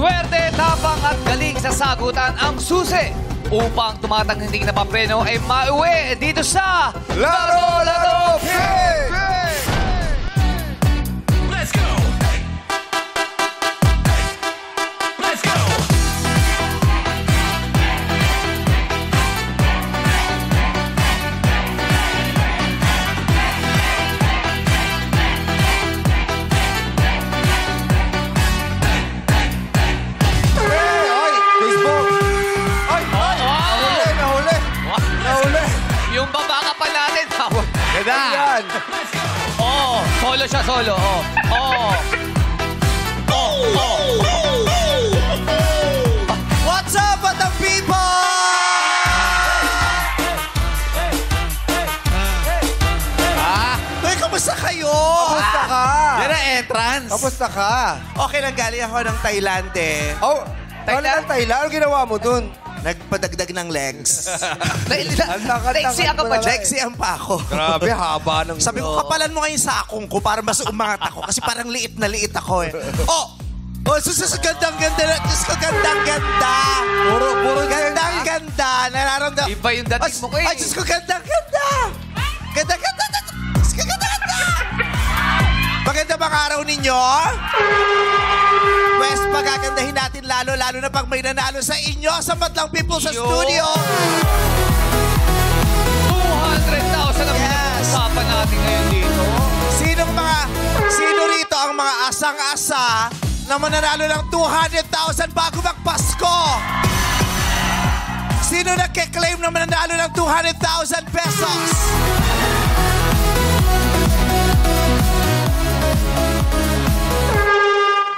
Swerte, tapang at galing sa sagutan ang susi upang tumatanging na papreno ay mauwi dito sa Laro Laro Pig! Let's go! Let's go! Ay! Facebook! Ay! Nahuli! yung babaka pa natin. Ganda! Yan! Oo, solo siya, solo. What's up, Batang People? Uy, kamusta kayo? Kamusta ka? Yan ang entrance. Kamusta ka? Okay lang, galing ako ng Thailand eh. Oh, Thailand? Ano ginawa mo dun? Nagpadagdag ng legs. Sexy ka pa, Jack. Sexy ang pa ako. Grabe, haba ng... Sabi ko, kapalan mo nga yung sakong ko para mas umangat ako. Kasi parang liit na liit ako eh. Oh, sus, gandang-ganda. Diyos ko, gandang-ganda. Puro Gandang-ganda. Nararamdam. Iba yung dating mo ko eh. Ay, Diyos ko, gandang-ganda. Gandang-ganda. Diyos ko, gandang-ganda. Maganda bang araw ninyo? West, pagagandahin natin lalo na pag may nanalo sa inyo sa Madlang People sa studio. 200,000 ang pinag-usapan natin ngayon dito. Sino rito ang mga asang-asa na mananalo ng 200,000 bago magpasko? Sino nagke-claim na mananalo ng 200,000 pesos?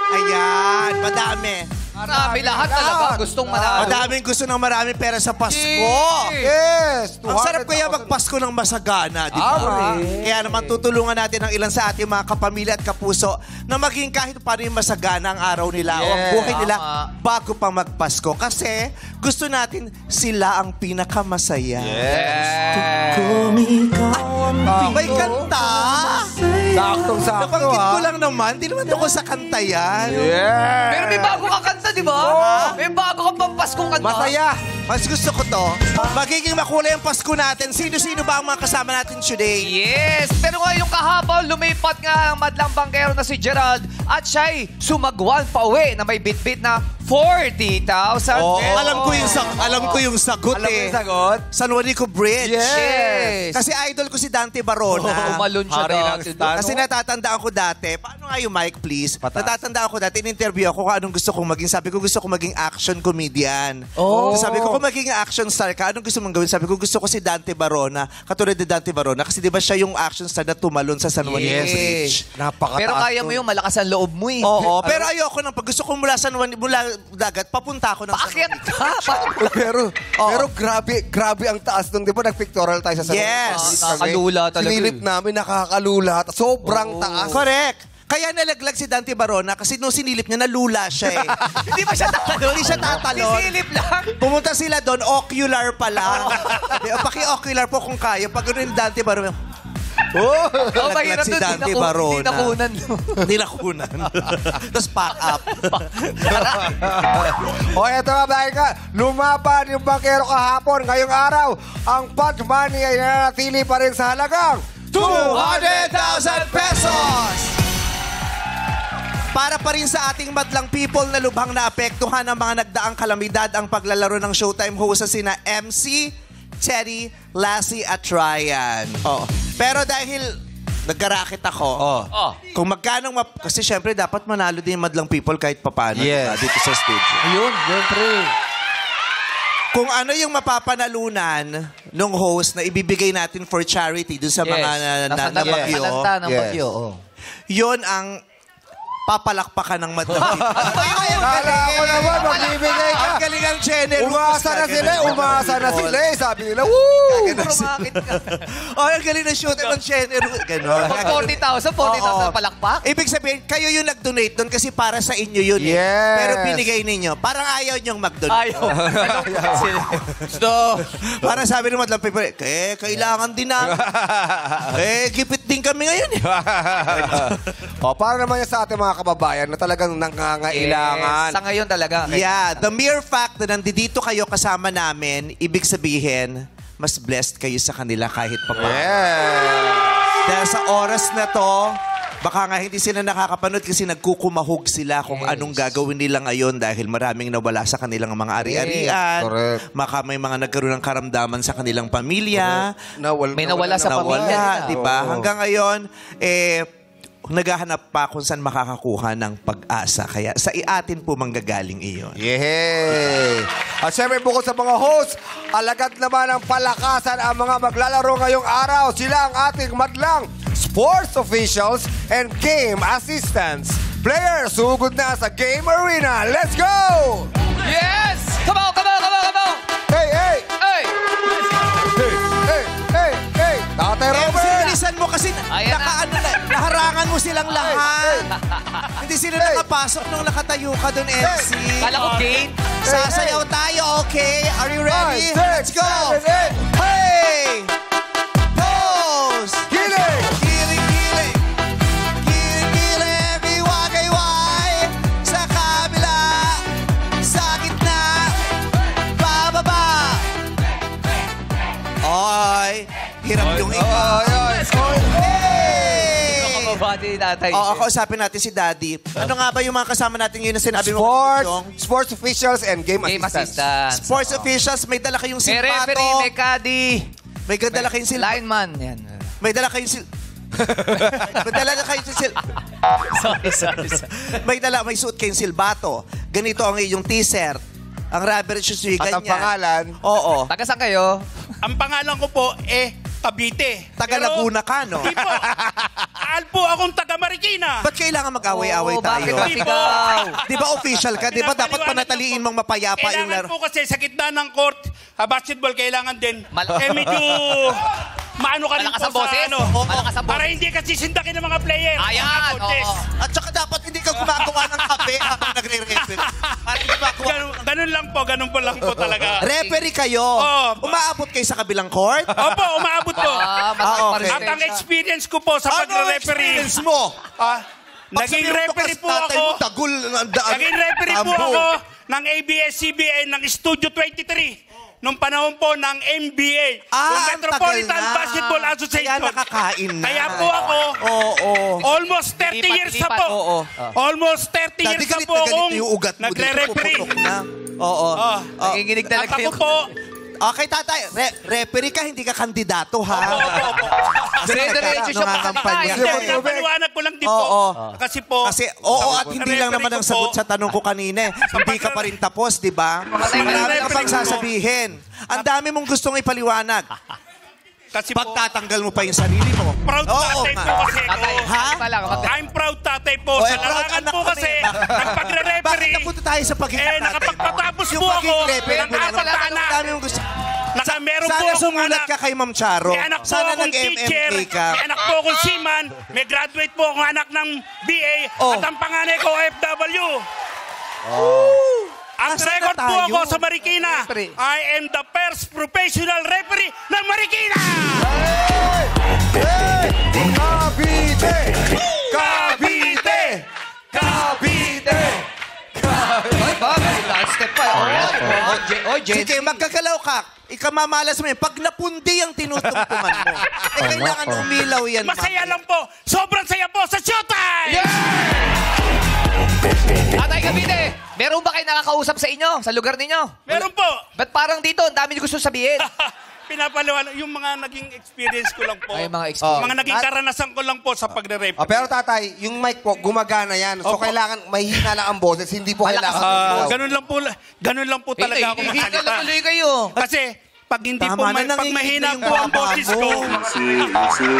Ayan, madami. Marami lahat talaga gustong manalo. Madaming gusto ng maraming pera sa Pasko. Yes! Ang sarap kaya magpasko ng masagana, di ba? Tama. Kaya naman tutulungan natin ang ilan sa ating mga kapamilya at kapuso na maging kahit paano yung masagana ang araw nila o ang buhay nila bago pa magpasko. Kasi gusto natin sila ang pinakamasaya. May kanta. Saktong-sakto, Nabanggit ko ha? lang naman. Di naman ako sa kanta yan. Yeah! Pero may bago ka kanta, di ba? May bago kang pampaskong kanta. Masaya! Mas gusto ko to. Magiging makulay ang Pasko natin. Sino-sino ba ang mga kasama natin today? Yes! Pero ngayong kahapon, lumipat nga ang madlang bangkero na si Gerald at siya'y sumagwan pa uwi na may bit-bit na 40,000 Oh, pesos. alam ko yung sagot Alam mo eh. yung sagot? San Juanico Bridge. Yes! Kasi idol ko si Dante Barona. Umalun siya Hari ng dati. stand. Kasi natatandaan ko dati, paano nga yung mic please? Pataas. Natatandaan ko dati, in-interview ako kung anong gusto kong maging. Sabi ko gusto kong maging action comedian. Oh. So, sabi ko kung maging action star ka, anong gusto mong gawin? Sabi ko gusto ko si Dante Barona. Katulad ni Dante Barona. Kasi di ba siya yung action star na tumalon sa San Juanico Bridge. Napakataas. Pero kaya mo yung malakas ang loob mo eh. Oo, pero ayoko nang pag gusto ko mula dagat, papunta ako ng Paakyat ka! Pero grabe ang taas nung, di ba, nag-pictorial tayo sa Yes. Nakakalula talaga. Sinilip namin, nakakalula. Sobrang taas. Correct. Kaya nalaglag si Dante Barona kasi nung sinilip niya, nalula siya eh. Hindi ba siya tatalon? Hindi siya tatalon. Sisilip lang. Pumunta sila doon, ocular pala. Paki-ocular po kung kaya. Pag gano'n yung Dante Barona, Oh, nalaglag mahirap si doon. Dante Barona. Hindi nakunan. Hindi nakunan. Tapos pack up. O eto nga, dahil ka, lumaban yung bangkero kahapon. Ngayong araw, ang pot money ay nanatili pa rin sa halagang 200,000 pesos! Para pa rin sa ating madlang people na lubhang naapektuhan ng mga nagdaang kalamidad ang paglalaro ng Showtime host sa sina MC, Teddy, Lassie at Ryan. Pero dahil nagkarakit ako, kung magkano kasi syempre dapat manalo din yung madlang people kahit papano dito sa stage. Ayun, syempre. Kung ano yung mapapanalunan ng host na ibibigay natin for charity dun sa mga nabagyo, Talanta ng bagyo. yun ang papalakpakan ng madlang people. Kala ko naman, magbibigay ka. Ang galing ang generous. Umasa na sila eh. Sabi nila, woo! Rumakit ka. Ang galing ng shooter ng generous. Ganon. Pag 40,000 palakpak. Ibig sabihin, kayo yung nag-donate doon kasi para sa inyo yun eh. Yes. Pero binigay ninyo. Parang ayaw niyong mag-donate. Ayaw. So, para sabi ng madlang people, kailangan din na. Gipit din kami ngayon eh. Para naman yan sa ating mga kababayan na talagang nangangailangan. Sa ngayon talaga. Yeah, the mere fact na nandito kayo kasama namin, ibig sabihin, mas blessed kayo sa kanila kahit pa paano. Dahil sa oras na to, baka nga hindi sila nakakapanood kasi nagkukumahog sila kung anong gagawin nila ngayon dahil maraming nawala sa kanilang mga ari-arian. Correct. Baka may mga nagkaroon ng karamdaman sa kanilang pamilya. May nawala sa pamilya nila. Di ba? Hanggang ngayon, naghahanap pa kung saan makakakuha ng pag-asa. Kaya sa atin po manggagaling iyon. Yay! At syempre bukod sa mga host, alagad naman ang palakasan ang mga maglalaro ngayong araw. Sila ang ating madlang sports officials and game assistants. Players, sugod na sa game arena. Let's go! Yes! Come on, come on, come on, come on! Hey, hey! Hey! Hey, hey, hey, hey! Tatay Robert! Bilisan mo kasi Ayan na. naharangan mo silang lahat. Hindi sila nakapasok nung nakatayo ka doon, MC. Kala ko gate. Sasayaw tayo, okay? Are you ready? 5, 6, Let's go! 7, 8. Hey! Pose! Giling! Giling-giling! Giling-giling! Iwag-iway! Sa kabila! Sa gitna! Bababa! Oy! Hirap yung iba. Hey! Body tatay. Oo, kausapin natin si Daddy. Ano nga ba yung mga kasama natin ngayon na sinabi mo? Sports officials and game Game assistants. assistants. Sports officials, may dala kayong May silbato. referee, may caddy. May dala kayong silbato. Lineman. Yan. May dala kayong may dala kayong Sorry. may suot kayong silbato. Ganito ang iyong t-shirt. Ang rubber shoes yung At ganyan. ang pangalan? Oo. Taga saan kayo? Ang pangalan ko po, Cavite. Taga Pero, Laguna ka, no? Hindi po. Taal po akong taga Marikina. Ba't kailangan mag-away-away Oo, bakit tayo? ba sigaw? Di ba official ka? Di ba dapat panataliin mong mapayapa yung Kailangan laro? po kasi sa gitna ng court, basketball kailangan din. Medyo maano ka rin Malakas po ang boses? sa ano. Malakas ang Para boses. hindi kasi sindakin ng mga player. Ayan, mga coaches. oo. At saka dapat hindi ka gumagawa ng kape habang nagre-referee. Para hindi gumagawa. Ganun po lang po talaga. Referee kayo. Oo. Umaabot kayo sa kabilang court? Opo, umaabot po. okay. At ang experience ko po sa pagre-referee, experience mo? naging referee po ako. Naging referee po ako ng ABS-CBN ng Studio 23. Nung panahon po ng NBA, yung ang Metropolitan tagal na. Basketball Association. Kaya nakakain na. Kaya po ako, almost 30 years na po. Oo. Almost 30 years na po akong yung ugat mo dito. nagre-referee. Puputok na. Oo. Nanginginig At talaga ako yung... po, Okay, tatay. Referee ka, hindi ka kandidato, ha? opo. Dire-diretso siya Nangangampanya. Hindi, napaliwanag ko lang din po. Oo. Kasi po, Kasi, at hindi lang naman ang sagot sa tanong ko kanina. Hindi ka pa rin tapos, di ba? Marami ka pang sasabihin. Ang dami mong gustong ipaliwanag. kasi po, Pagtatanggal mo pa yung sarili mo. proud tatay po kasi ako. Tatay, Ha? pala, kapatid. I'm proud tatay po. Oh, Sa proud larangan anak po kami. kasi, ang Bakit pagre-referee, napunta tayo sa pagiging nakapagpatapos Yung po ako pagiging referee ng mo lang. apat na Ang anak. dami mong gusto. Meron po Sana akong sumulat anak. ka kay Ma'am Charo. May anak po Sana akong teacher. nag-MMK ka. May anak po akong seaman. May graduate po akong anak ng BA. Oh. At ang panganay ko, OFW. Ang Nasaan record na po tayo? ako sa Marikina. Referee. I am the first professional referee ng Marikina! Cavite! Cavite! Cavite! Ay, bagay. Last step pa. Oh, Jen. Sige, magkagalaw ka. Ikamamalas mo yun. Pag napundi ang tinutungtungan mo, kailangan umilaw yan. Masaya lang po. Sobrang saya po sa showtime! Tatay Cavite, meron ba kayo nakakausap sa inyo, sa lugar ninyo? Meron po. Ba't parang dito, ang dami niyo gusto sabihin? Pinapaliwanag yung mga naging experience ko lang po. Ay, mga experience. Mga naging karanasan ko lang po sa pagre-referee. Pero tatay, yung mic po, gumagana yan. So kailangan, mahina lang ang boses, hindi po Malakas kailangan. Ganun lang po talaga ako Hindi magsalita. tuloy kayo. Kasi pag hindi Tama po na, pag nanginginig mahina yung po ang baba boses mo. ko.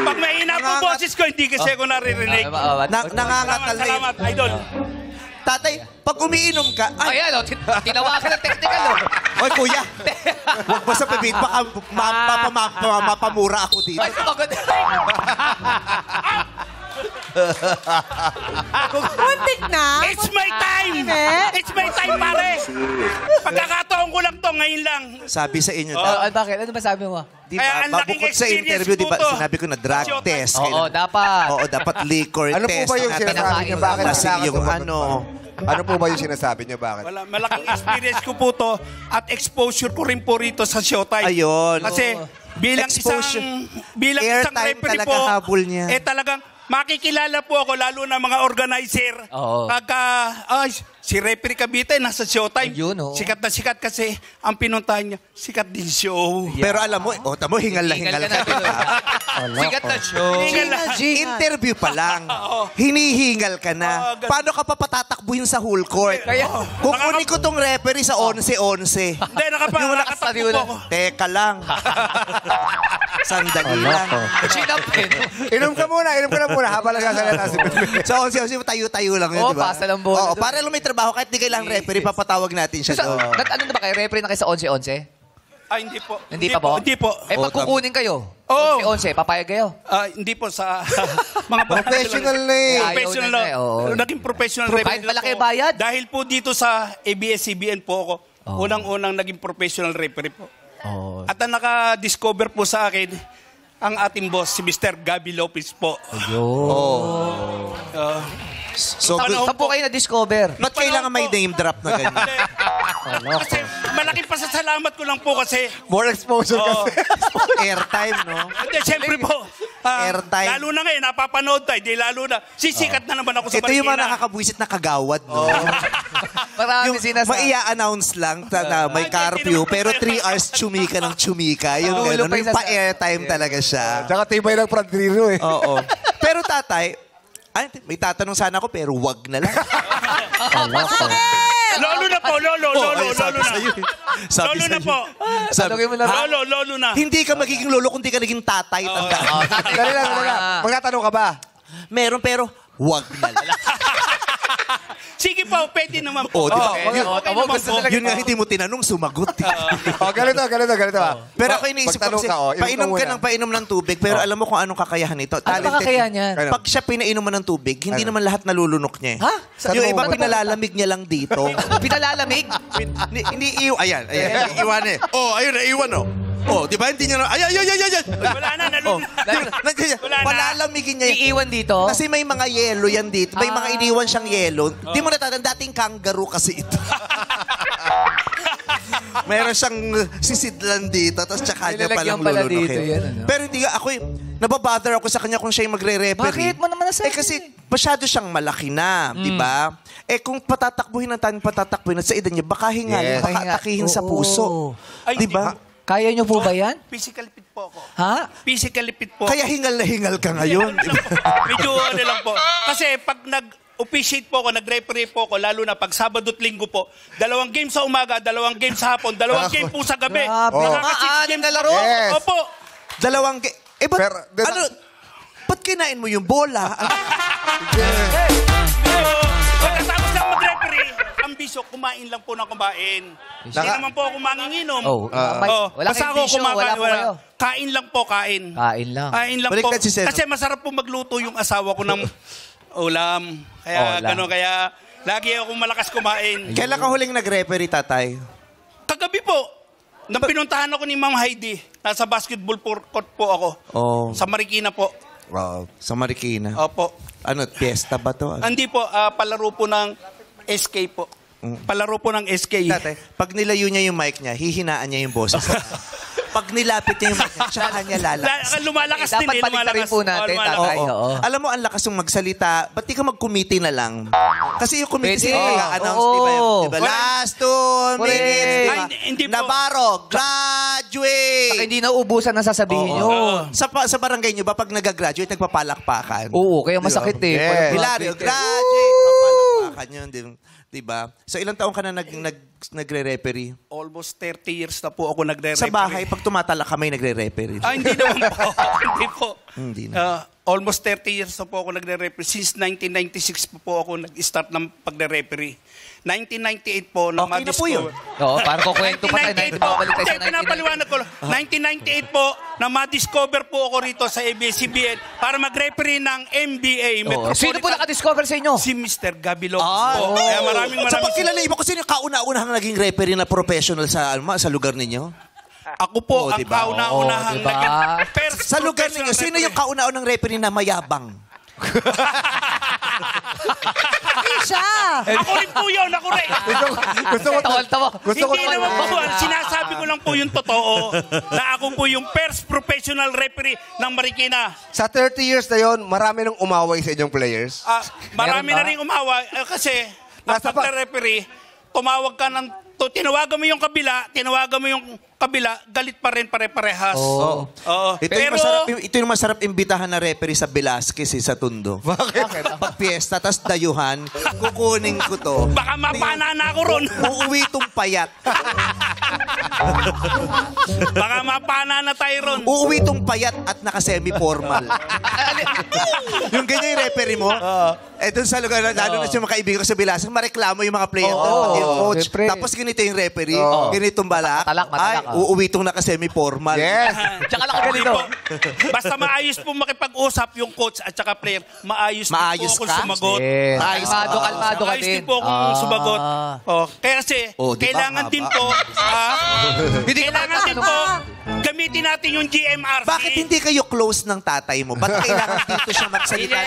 Pag mahina po ang boses ko, hindi kasi ako naririnig. Nangangatal na yun. Salamat, idol. Tatay, pag umiinom ka, ay, Ayan, tinawakan ng technical. oy kuya, huwag mo sa pipit, baka mapamura ako dito. Ay, pagod. Muntik na. It's my time! Eh? It's my time, pare! Pagkakataon ko lang to, ngayon lang. Sabi sa inyo, Bakit? Ano ba sabi mo? di Kaya ba, ang laking bukod sa experience interview, di ba, po to. sinabi ko na drug Showtime. test. Oo, dapat. Oo, dapat liquor Ano po test. ba yung At sinasabi niyo? Bakit kasi kailangan yung sumagot ano, Ano po ba yung sinasabi niyo? Bakit? Wala, malaking experience ko po to at exposure ko rin po rito sa Showtime. Ayun. Kasi bilang Exposure. isang Airtime referee talaga po, habol niya. talagang makikilala po ako lalo na mga organizer. Oo. Pagka, si referee Cavite nasa Showtime. Ayun, oo. Sikat na sikat kasi ang pinuntahan niya, sikat din show. Pero alam mo, tamo, hingal na hingal ka. Sikat na show. Hingal na. Interview pa lang. Hinihingal ka na. ganun. Paano ka pa patatakbuhin sa whole court? Kaya- Kukunin ko tong referee sa 11-11. Hindi, nakakatakbo po ako. Teka lang. Sandali lang. Chinapin. Inom ka muna habang nagsasalita si Bebe. So, 11 tayo-tayo lang yun, Oo, di ba? pasa lang bola Oo, doon. para lang may trabaho, kahit di kailangan referee, papatawag natin siya doon. Ano na ba kayo? Referee na kayo sa 11-11? Hindi po. Hindi pa po? Hindi po. Eh, pag kukunin kayo, Oo. 11-11, papayag kayo? Hindi po sa mga Professional na eh. Ayaw Professional na eh, oo. Naging professional Kahit referee malaki po. bayad? Dahil po dito sa ABS-CBN po ako, unang-unang naging professional referee po. At ang naka-discover po sa akin, ang ating boss, si Mr. Gabby Lopez po. So, Ano? Saan po kayo na-discover? ba't kailangan may name drop na ganyan? Kasi malaking pasasalamat ko lang po kasi, More exposure Oo. kasi. Airtime, no? hindi, siyempre po, Airtime. lalo na ngayon, napapanood tayo, di lalo na, sisikat na naman ako sa Ito yung mga Marikina. nakakabwisit na kagawad, no? Marami Yung sinasabi. maia-announce lang na may curfew, pero 3 hours chumika ng chumika. Yung Tulog gano'n. pa yung Yung pa-airtime talaga siya. Tsaka tibay ng Pradrino eh. Oo. Pero tatay, may tatanong sana ako, pero wag na lang. Lolo na po, lolo na. Sabi Lolo na sa'yo. po. Tanungin mo lang. Lolo na. Hindi ka magiging lolo kung di ka naging tatay. Tandaan. Dali lang. Magtatanong ka ba? Meron, pero wag na lang. Sige po, pwede naman po. Oh, di ba? Okay, Tamo, okay naman gusto po. talaga. Yun nga, hindi mo tinanong, sumagot. Ganito. Pero ako iniisip ko Pagtanong kasi, ka, inom painom ka muna. ng painom ng tubig, pero alam mo kung anong kakayahan nito. Ano ba kakayahan yan? Ano? Pag siya pinainom mo ng tubig, hindi naman lahat nalulunok niya. Ha? Yung iba Ano? pinalalamig niya lang dito. Pinalalamig? Hindi iwan. Ayan. Iwan eh. Oh, ayun na, iwan oh. Oh, di ba? Hindi niya na, ay. Wala na, nalun na. Wala na. Palalamigin niya. Iiwan dito? Kasi may mga yelo yan dito. May mga iniwan siyang yelo. Di mo natatanda, dating kangaroo kasi ito. Meron siyang sisidlan dito, tapos tsaka niya Nilalagyan palang pala lulunukin. dito yan, ano? Pero hindi ako, nababother ako sa kanya kung siya yung magre-referee. Bakit mo naman nasabi? Kasi masyado siyang malaki na, di ba? Kung patatakbuhin ng tayong patatakbuhin at sa edad niya, baka hingalin, Yes. baka atakihin sa Oo. puso. Ay, Di ba? Kaya nyo po ba yan? Physical fit po ako. Ha? Physical fit po. Kaya hingal na hingal ka ngayon. Ano lang po, medyo ano lang po. Kasi pag nag-officiate po ako, nag-referee po ako, lalo na pag Sabado at Linggo po, 2 game sa umaga, 2 game sa hapon, 2 game po sa gabi. Grabe. Nakaka-6 Mga games na laro. Yes. Opo. Dalawang ba't, Pero, ba't kinain mo yung bola? Pagkatapos lang mag-referee, ambisyo, kumain lang po ng kumain. Hindi naman po ako manginginom. Wala Basta kayong bisyo, wala po kayo. Kain lang po, kain. Kain lang. Kain lang po. Baliktad si Seno. Kasi masarap po magluto yung asawa ko ng ulam. Kaya Ulam. gano'n, kaya lagi akong malakas kumain. Kailan ka huling nag-referee, tatay? Kagabi po, nang pinuntahan ako ni Ma'am Heidi, nasa basketball court po ako. Oh. Sa Marikina po. Wow. Sa Marikina. Opo. Ano, fiesta ba to? Hindi po, palaro po ng SK po. Palaro po ng SK. Tatay, pag nilayo niya yung mic niya, hihinaan niya yung boses. Pag nilapit niya yung mic niya, tsaka niya lalakas. Lumalakas Dapat din eh, paligtarin lumalakas. po natin, lumalakas. tatay. Oo. Alam mo, ang lakas yung magsalita. Ba't di ka mag-committee na lang? Kasi yung committee Pwede. sila nag-announce, Oo. di ba? Diba? Last 2 minutes, di ba? Ay, hindi po. Navarro, graduate! Saka hindi nauubusan na sasabihin nyo. Sa barangay nyo ba, pag nag-graduate, nagpapalakpakan? Oo, kaya masakit eh. Yes. Pag- Hilario, graduate! Papalakpakan yun, di ba? So, ilang taong ka na nagre-referee? Almost 30 years na po ako nagre-referee. Sa bahay, pag tumatala ka, may nagre-referee. Hindi naman po. Hindi po. Hindi na. almost 30 years na po ako nagre-referee. Since 1996 po ako nag-start ng pagre-referee. 1998 po na Okay na po yun. Oo, parang kukwento pa tayo. 1998 po. Bumalik tayo sa Hindi, pinapaliwanag ko. 1998 po na ma-discover po ako rito sa ABS-CBN para mag-referee ng NBA. Oo. Sino po nakadiscover sa inyo? Si Mr. Gabi Lopez po. Kaya maraming Sa pagkilala mo, kung sino yung kauna-unahang naging referee na professional sa lugar ninyo? Ako po ang diba? kauna-unahang diba? first Sa lugar ninyo, professional sino yung referee. kauna-unang referee na mayabang? Siya! Ako rin po yun, ako rin. Gusto ko Tawal-tawa. Gusto ko Hindi naman po, sinasabi ko lang po yung totoo na ako po yung first professional referee ng Marikina. Sa 30 years na yon, marami nang umaway sa inyong players. Marami Meron ba? na rin umawa kasi Nasa pa- kapag referee, tumawag ka ng tinawagan mo yung kabila, galit pa rin pare-parehas. Oo. Ito yung masarap imbitahan na referee sa Velasquez sa Tondo. Bakit? Pag piyesta, tas dayuhan, kukunin ko to. Baka mapana na ako ron. Uuwi tong payat. Baka mapana na tayo ron. Uuwi tong payat at naka-semi-formal. Yung ganyan yung referee mo, doon sa lugar, lalo na siya mga kaibigan ko sa Velasquez, mareklamo yung mga player doon, pati yung coach. siyempre. Tapos ganito yung referee, ganitong balak. Matalak, Ay, uuwi tong naka-semi-formal. Yes. Tsaka Hindi nakaganito. po. Basta maayos po makipag-usap yung coach at saka player. Maayos po akong ka? sumagot. Yes. Ayos Kalmado, ka. kalmado ka Maayos din. din po akong sumagot. Kaya kasi, Oh, di ba, kailangan haba? din po, kailangan din po, gamitin natin yung GMRC. Bakit hindi kayo close ng tatay mo? Ba't kailangan dito siya magsalita?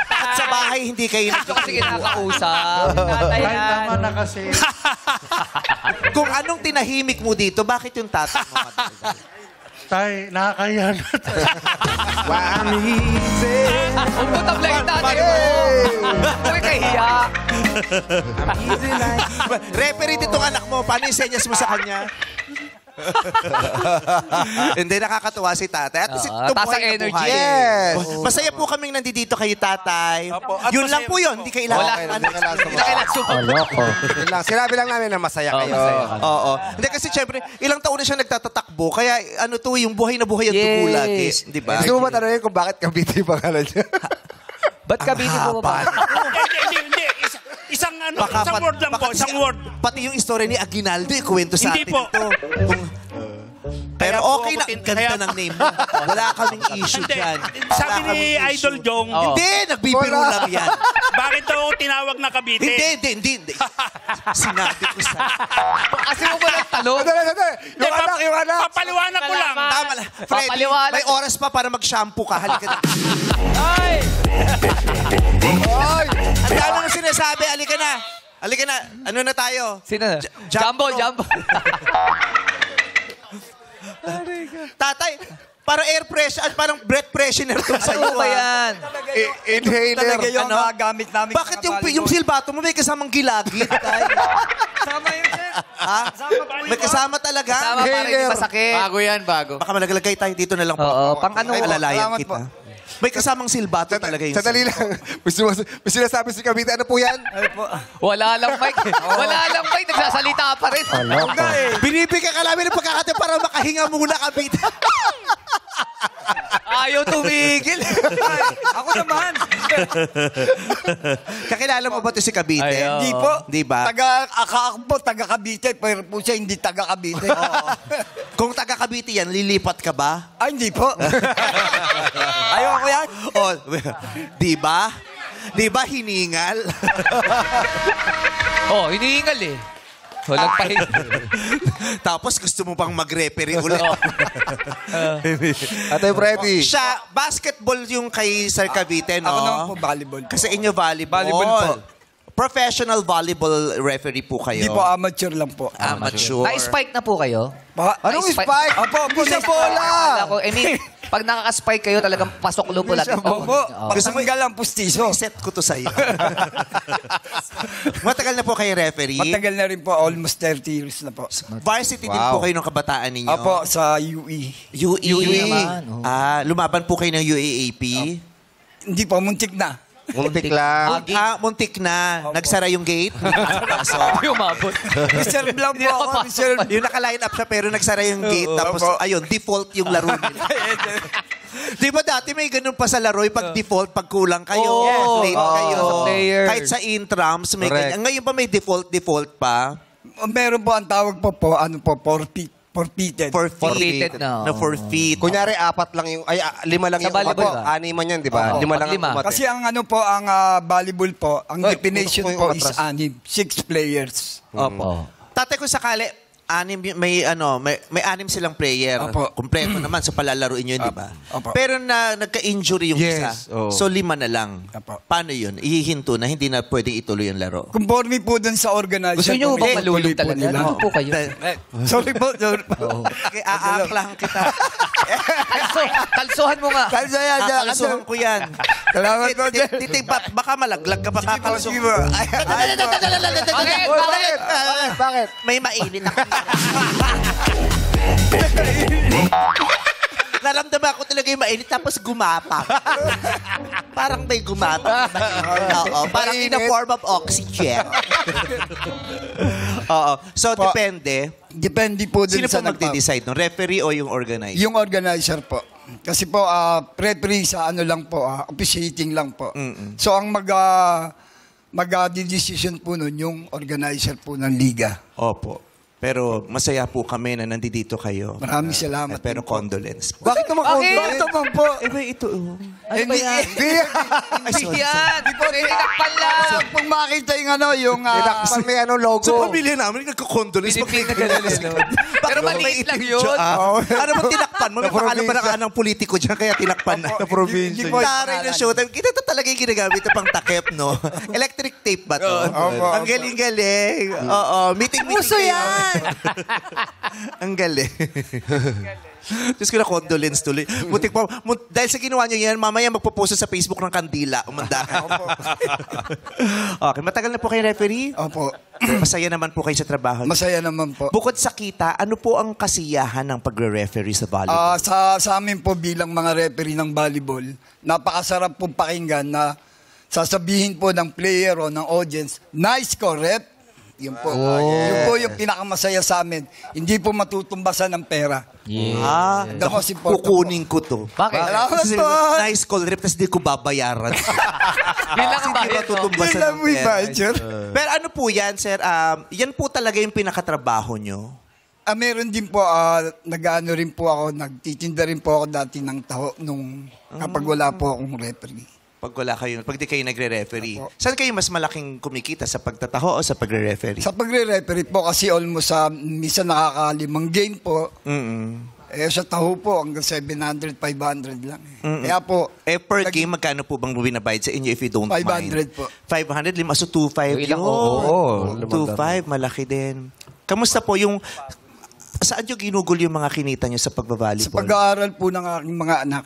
At sa bahay, hindi kayo Ito kasi nagkikuha? kinakausap. Ay, tama na kasi. Kung anong tinahimik mo dito, bakit yung tatay mo matagal? Tay, nakakaya na tayo. Huwag mo tablayin tatay mo. Huwag kahiya. Referee ditong anak mo, paano yung senyas mo sa kanya? Hindi, nakakatuwa si tatay. At taas ang energy. Yes. Masaya po kaming nandito kayo, tatay. Opo, at Yun lang masaya po yun. po. Hindi kailangan. Wala. Hindi ka last Hindi na kailangan sumagot. Yun lang. Sinabi lang namin na masaya kayo. Oo. Hindi kasi syempre, ilang taon na siya nagtatatakbo. Kaya ano to, yung buhay na buhay ang tubo Yes. lagi. Di ba? Gusto mo ba tanongin kung bakit Cavite yung pangalan niya? Ba't kabini mo ba? Hindi. Isang word lang po, isang word. Pati yung story ni Aguinaldo, ikwento sa Hindi atin po. ito. Pero Kaya po okay ako na. tin- Ganda kaya- ng name mo. Wala kaming issue Hindi. dyan. Sabi Wala ni kaming issue. Idol Jong, Hindi, nagbibiro Wala. lang yan. bakit daw ako tinawag na Cavite? Hindi. Sinabi ko sa... Kasi mo ba ng talong? Sandali. Yung anak. Papaliwanag ko lang. Tama lang. Freddy, Papaliwanag. may oras pa para mag-shampoo ka. Halika na. Ay! Oy! Ang dami ng sinasabi. Halika na. Halika na. Ano na tayo? Sino na? Jumbo. Jumbo. Tatay, parang air pressure at parang breath freshener to sa iyo. Ano ba yan? Inhaler. Talaga yung Ano? gamit namin. Bakit yung silbato mo may kasamang gilagid? Tay? Sama yun, sir. Ha? May kasama talaga? Tama para hindi masakit. Baka malagalagay tayo dito na lang po. Oo, pang ano? Ay, malalayan Salamat kita. po. May kasamang silbato talaga yung Sandali lang. May sinasabi si Cavite. Ano po yan? Ay po. Wala lang mic. Wala lang mic. Nagsasalita pa rin. Binibigyan ka namin ng pagkakataon para makahinga muna kami. Ayaw tumigil. Ako naman. Kakilala mo ba ito si Cavite? Ayaw. Hindi po. Di ba? Ako po, taga Cavite. Pero po siya hindi taga Cavite. Kung taga Cavite yan, lilipat ka ba? Ay, hindi po. Ayoko yan. Oh, di ba? Di ba hiningal? Oh, hinihingal eh. Walang pahinga. Tapos gusto mo pang mag-referee ulit. Atay Freddy. Siya, basketball yung kay Sir Cavite, no? Ako naman po, volleyball. Kasi inyo volleyball. Volleyball po. Professional volleyball referee po kayo. Hindi po, amateur lang po. Amateur. Na-spike na po kayo? Anong Na-spike? spike? Opo, Hindi siya next bola. Ako, I mean, pag nakaka-spike kayo, talagang pasok lupo lahat. Opo, pagtanggal ang pustiso. Set ko to sa'yo. Matagal na po kayo referee? Matagal na rin po, almost 30 years na po. Varsity din po kayo ng kabataan ninyo? Opo, sa UE. UE. naman, oh. Lumaban po kayo ng UAAP? Hindi po, muntik na. Muntik lang. Muntik na. Nagsara yung gate? So, Umabot. Reserve lang po ako, reserve. yung naka-line up siya pero nagsara yung gate. Tapos, Opo. ayun, default yung laro nila. Di ba dati may ganun pa sa laro, yung pag default, pag kulang kayo, Oo. late kayo. Sa player. Kahit sa intrams, may Correct. ganyan. Ngayon pa may default pa. Meron po ang tawag po, ano po, forfeited. Forfeited na. Na forfeit. Kunyari, 4 lang yung, 5 lang Sa yung, volleyball opo, ba? 6 yan, di ba? Oo, 5 lang ang 5. umate. Kasi ang ano po, ang volleyball po, ang Ay, definition putok po po yung is atras. 6 players. Opo. Tatay, kung sakali, may 6 silang player. Opo. Kumpleto naman, so palalaruin yun, di ba? Opo. Pero nagka-injury yung Yes, isa. oo. So 5 na lang. Opo. Paano yun? Ihihinto na, hindi na pwedeng ituloy yung laro. Conforme po dun sa organizer. Gusto nyo bang committee, malulog tuloy po talaga? nila. Ano po kayo? Sorry po, sorry po. Okay, aaklang kita. Kalsuhan mo nga. Kalsa yan, Akalsuhan ko yan. Salamat po, Jer. Titig, baka malaglag ka pa kakalsong. Sige po. Bakit? Bakit? Bakit? May mainit ako. Naramdaman ko talaga yung mainit tapos gumapa. Parang may gumapa. Oo, parang in a form of oxygen. Oo. So, depende. Depende po dun Sino po sa magde-decide? No? Referee o yung organizer? Yung organizer po. Kasi po, referee sa ano lang po, officiating lang po. So, ang mag-decision po nun, yung organizer po ng liga. Opo. Pero masaya po kami na nandito kayo. Maraming salamat Pero din po. condolence po. Bakit naman Bakit? condolence? Naman po. Eh, ba ito? Ano ba yan? Ay, Yan! May tinakpan lang! So, kung makita yung ano, yung... Tinakpan may ano logo. Sa pamilya namin, nagka-condolence. Pinipili na ganun. Pero maliit lang yun. Ano ba tinakpan mo? May pangalan pa ng anong politiko dyan, kaya tinakpan na. Sa probinsya. Hindi po Taray ng showtime. Kita to talaga yung ginagamit na pang takip, no? Electric tape ba to? Opo. Ang galing-galing. Oo. Meeting-meeting Uso kayo. yan! Ang galing. Diyos ko na condolence tuloy. Mutik pa. Dahil sa ginawa nyo yan, mamaya magpo-post sa Facebook ng kandila. Umanda. Okay. Matagal na po kayo referee? Opo. Masaya naman po kayo sa trabaho. Masaya naman po. Bukod sa kita, ano po ang kasiyahan ng pagre-referee sa volleyball? Sa amin po bilang mga referee ng volleyball, napakasarap pong pakinggan na sasabihin po ng player o ng audience, nice ko, rep. Yun po. Yun po yung pinakamasaya sa amin. Hindi po matutumbasan ng pera. The most important Kukunin ko to. Bakit? Salamat Kasi po. nice call rep, tapos di ko babayaran. Yun lang ang Hindi bakit, no? matutumbasan Yun lang ng po yung pera. voucher. Pero ano po yan, sir? Yan po talaga yung pinakatrabaho nyo? Meron din po, nag-ano rin po ako, nagtitinda rin po ako dati ng taho nung kapag wala po akong referee. Pag di kayo nagre-referee. Saan kayo mas malaking kumikita? Sa pagtataho o sa pagre-referee? Sa pagre-referee po kasi almost minsan nakakalimang game po. Sa taho po hanggang 700, 500 lang. Kaya po, Per game, magkano po bang binabayad sa inyo if you don't mind? 500 po. 500, lima. So 2.5 Ilang yun. oo. 2.5, malaki din. Kamusta po yung... Saan nyo ginugol yung mga kinita nyo sa Sa pagbabalibol? pag-aaral po ng aking mga anak.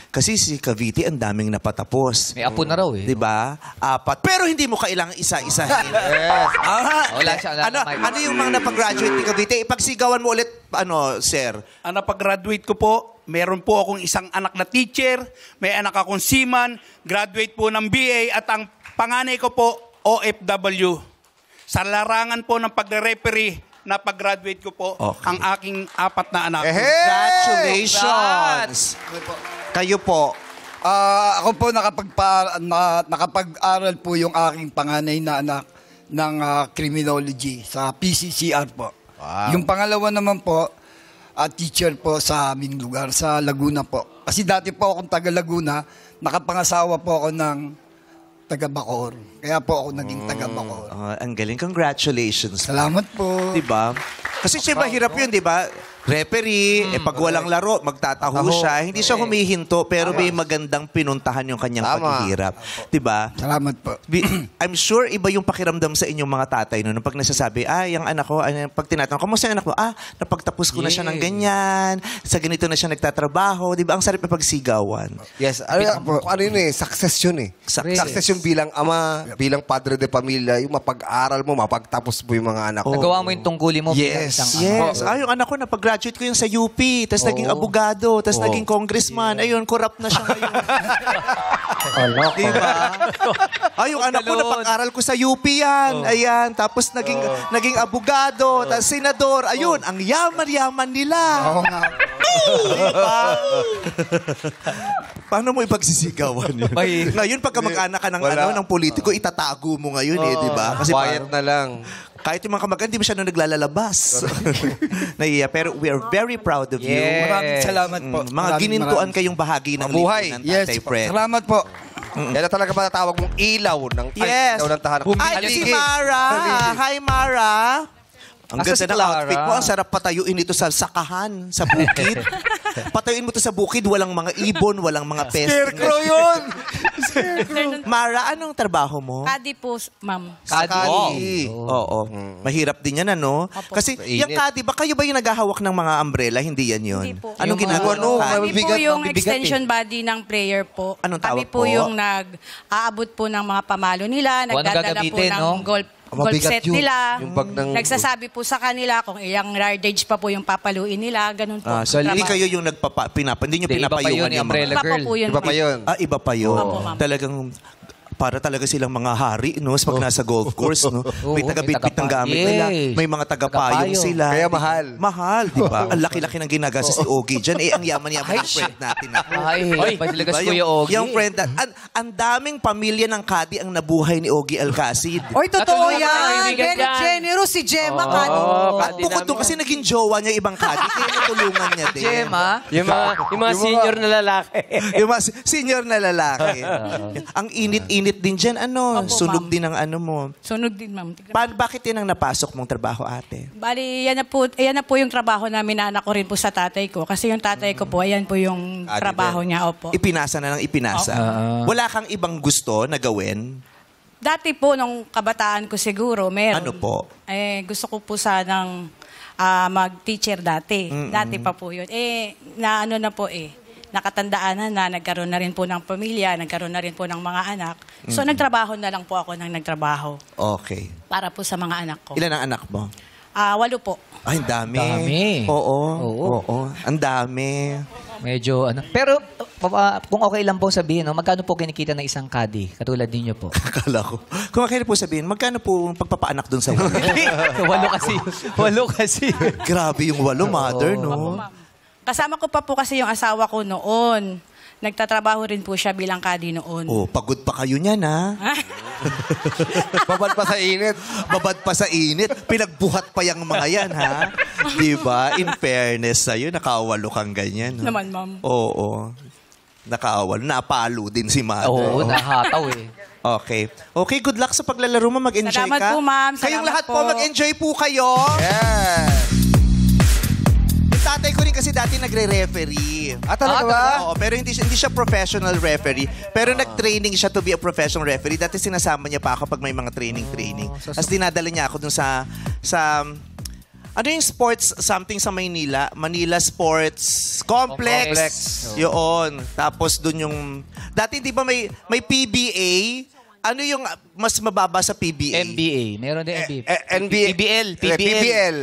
Kasi si Cavite, ang daming napatapos. May apo na raw eh. Di ba? 4. Pero hindi mo kailangang isa-isahin. Wala siya. Ano yung mga napag-graduate ni Cavite? Ipagsigawan mo ulit, sir? Ang napag-graduate ko po, meron po akong isang anak na teacher, may anak akong seaman, graduate po ng BA, at ang panganay ko po, OFW. Sa larangan po ng pagre-referee, napag-graduate ko po ang aking 4 na anak. Congratulations! Kayo po. Ako po nakapag-aral po yung aking panganay na anak ng criminology sa PCCR po. Yung pangalawa naman po, teacher po sa aming lugar, sa Laguna po. Kasi dati po akong taga Laguna, nakapangasawa po ako ng taga Bacoor. Kaya po ako naging taga Bacoor. Ang galing. Congratulations. Salamat po. Diba? Kasi siyempre mahirap yun, diba? Referee, pag walang laro, magtataho siya. Hindi siya humihinto, pero may magandang pinuntahan yung kanyang paghihirap. Diba? Salamat po. I'm sure iba yung pakiramdam sa inyong mga tatay no? Pag nasasabi, yung anak ko, pag tinatanong, kamusta yung anak mo? Napagtapos ko na siya ng ganyan, sa ganito na siya nagtatrabaho. Diba? Ang sarap na pagsigawan. Yes. Ano yun eh, success yun eh. Success yung bilang ama, bilang padre de pamilya, yung mapag-aral mo, mapagtapos mo yung mga anak mo. Nagawa mo yung tungkulin mo bilang isang Yes. Yung anak ko, napag-graduate ko yung sa UP, tapos naging abogado, tapos naging congressman. Ayun, corrupt na siya ngayon. Diba? Ay, yung anak ko, napag-aral ko sa UP yan. Ayan. Tapos naging abogado, tapos senador. Ayun, ang yaman-yaman nila. Oo nga. Diba? Paano mo ipagsisigawan yun? May- Ngayon, pagka mag-anak ka ng, Wala. ng politiko, itatago mo ngayon diba? Kasi Quiet na lang. kahit yung mga kamag-anak, hindi masyadong naglalalabas. Nahiya. Pero we are very proud of you. Yes. Maraming salamat po. Mga ginintuan kayong bahagi ng Mabuhay. lipunan, Yes, Tatay po. Fred. Salamat po. Yan na talaga matatawag mong ilaw ng Yes. ilaw ng tahanan. Ay, si Mara. Hi, Mara. Ang Asa si ganda ng Clara? outfit mo. Ang sarap patayuin ito sa sakahan, sa bukid. Patayuin mo to sa bukid, walang mga ibon, walang mga pest. Scarecrow yun! Mara, anong trabaho mo? Kadi po, ma'am. Sa Kadi. kadi. Oo. Mahirap din yan, ano? Opo. Kasi Mainit. yung kadi, ba kayo ba yung naghahawak ng mga umbrella? Hindi yan yun. Hindi po. Anong Yung ginagawa ano, ng kadi? Kami po Mabibigat, yung mabibigat extension body ng player po. Anong Kami tawag po po? yung nag-aabot po ng mga pamalo nila, Kung anong nagdadala po gagamitin, ng no? golf Mabigat set yun. nila. Yung pag ng- Nagsasabi po sa kanila kung ilang yardage pa po yung papaluin nila. Ganun po. So, hindi Trabaho. kayo yung hindi nyo Hindi, iba pa pinapayungan yun, yung yung umbrella Iba pa girl. po yun. Iba pa yun. Iba pa yun. Opo, ma'am. Talagang para talaga silang mga hari, no? Pag nasa golf course, no? Oo, May taga-bitbit ng gamit Yes. nila. May mga tagapayong Tagapayo. sila. Kaya mahal. Mahal, di ba? Ang laki-laki ng ginagastos si Ogie dyan. Ang yaman-yaman ng friend natin. Ay, pa sila Diba? kasi Kuya Ogie. Yung friend na, ang daming pamilya ng Kadi ang nabuhay ni Ogie Alcacid. Oy, totoo Natulungan yan. ka ng kaibigan Very dyan. generous si Gemma Kadi. At bukod doon, kasi naging jowa niya ibang Kadi, kaya natulungan niya din. Gemma. Yung mga senior na lalaki. Yung mga senior na lalaki. Ang init-init din dyan. Opo, Sunog ma'am. din ang ano mo. Sunog din, ma'am. Bakit yan ang napasok mong trabaho, ate? Bali, yan na po yung trabaho namin na anak ko rin po sa tatay ko. Kasi yung tatay ko po, ayan po yung Adi trabaho din. niya. Opo. Ipinasa na ng ipinasa. Wala kang ibang gusto na gawin? Dati po, nung kabataan ko siguro, meron. Ano po? Gusto ko po sanang mag-teacher dati. Dati pa po yun. Naano na po nakatandaan na nagkaroon na rin po ng pamilya, nagkaroon na rin po ng mga anak. So, nagtrabaho na lang po ako ng nagtrabaho Okay. para po sa mga anak ko. Ilan ang anak mo? 8 po. Ay, ang dami. Dami. Oo. Ang dami. Medyo ano. Pero kung okay lang po sabihin, no, magkano po kinikita ng isang kadi? Katulad ninyo po. Akala ko. Kung kaya po sabihin, magkano po ang pagpapaanak doon sa walo? 8 kasi. Grabe yung 8, mother, no? Kasama ko pa po kasi yung asawa ko noon. Nagtatrabaho rin po siya bilang kadi noon. Oh, pagod pa kayo niyan, ha? Babad pa sa init. Babad pa sa init. Pinagbuhat pa yung mga yan, ha? Diba? In fairness sa'yo, nakawalo kang ganyan. ha? Naman, ma'am. Oo. Nakawalo. Napalo din si mother. Oo, nahataw Okay. Okay, good luck sa paglalaro mo. Mag-enjoy Salamat ka. po, ma'am. Kayong Salamat lahat po, po. mag-enjoy po kayo. Yes! Yung tatay ko rin kasi dati nagre-referee. Talaga ba? Oo, pero hindi siya professional referee. Pero nag-training siya to be a professional referee. Dati sinasama niya pa ako pag may mga training. Tapos dinadala niya ako dun sa ano yung sports something sa Maynila? Manila Sports Complex. Yun. Tapos dun yung... Dati di ba may PBA? Ano yung mas mababa sa PBA? MBA. Meron din MBA. NBA. PBL. PBL.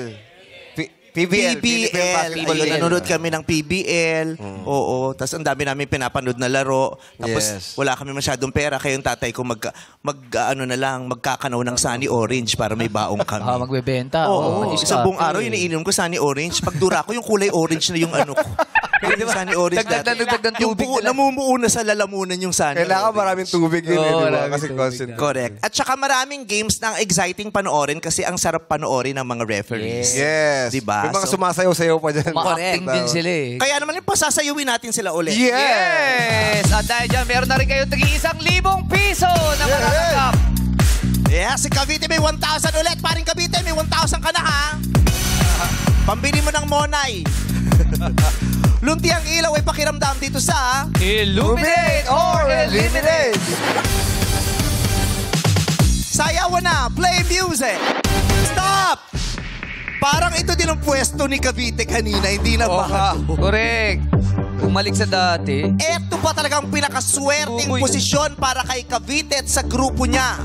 PBL. PBL. Nanonood kami ng PBL. Oo. Tapos ang dami namin pinapanood na laro. Tapos Yes. wala kami masyadong pera. Kaya yung tatay ko magkakanaw ng Sunny Orange para may baong kami. Magbebenta. Oo. Matis Sa buong ka. araw, iniinom ko Sunny Orange. Pag dura ko, yung kulay orange na yung ano ko. Yung Sunny Orange dati. Dagdag ng Yung tubig buo, nila. namumuo na sa lalamunan yung Sunny Kailangan Orange. maraming tubig yun. Oo, di ba? maraming Kasi tubig constant. Correct. At saka maraming games na ang exciting panoorin kasi ang sarap panoorin ng mga referees. Yes. Diba? May mga So- sumasayaw-sayaw pa dyan. Ma-acting din sila Kaya naman yung pasasayawin natin sila ulit. Yes! At dahil dyan, meron na rin kayo tig-1,000 piso na matatanggap. Yeah, si Cavite may 1,000 ulit. Paring Cavite, may 1,000 ka na, ha? Pambili mo ng Monay. Lunti ang ilaw ay pakiramdam dito sa... Illuminate or eliminate. Sayawan na, play music. Stop! Parang ito din ang pwesto ni Cavite kanina, hindi na bago. Correct. Bumalik sa dati. Ito pa talagang pinakaswerteng Uy. posisyon para kay Cavite at sa grupo niya.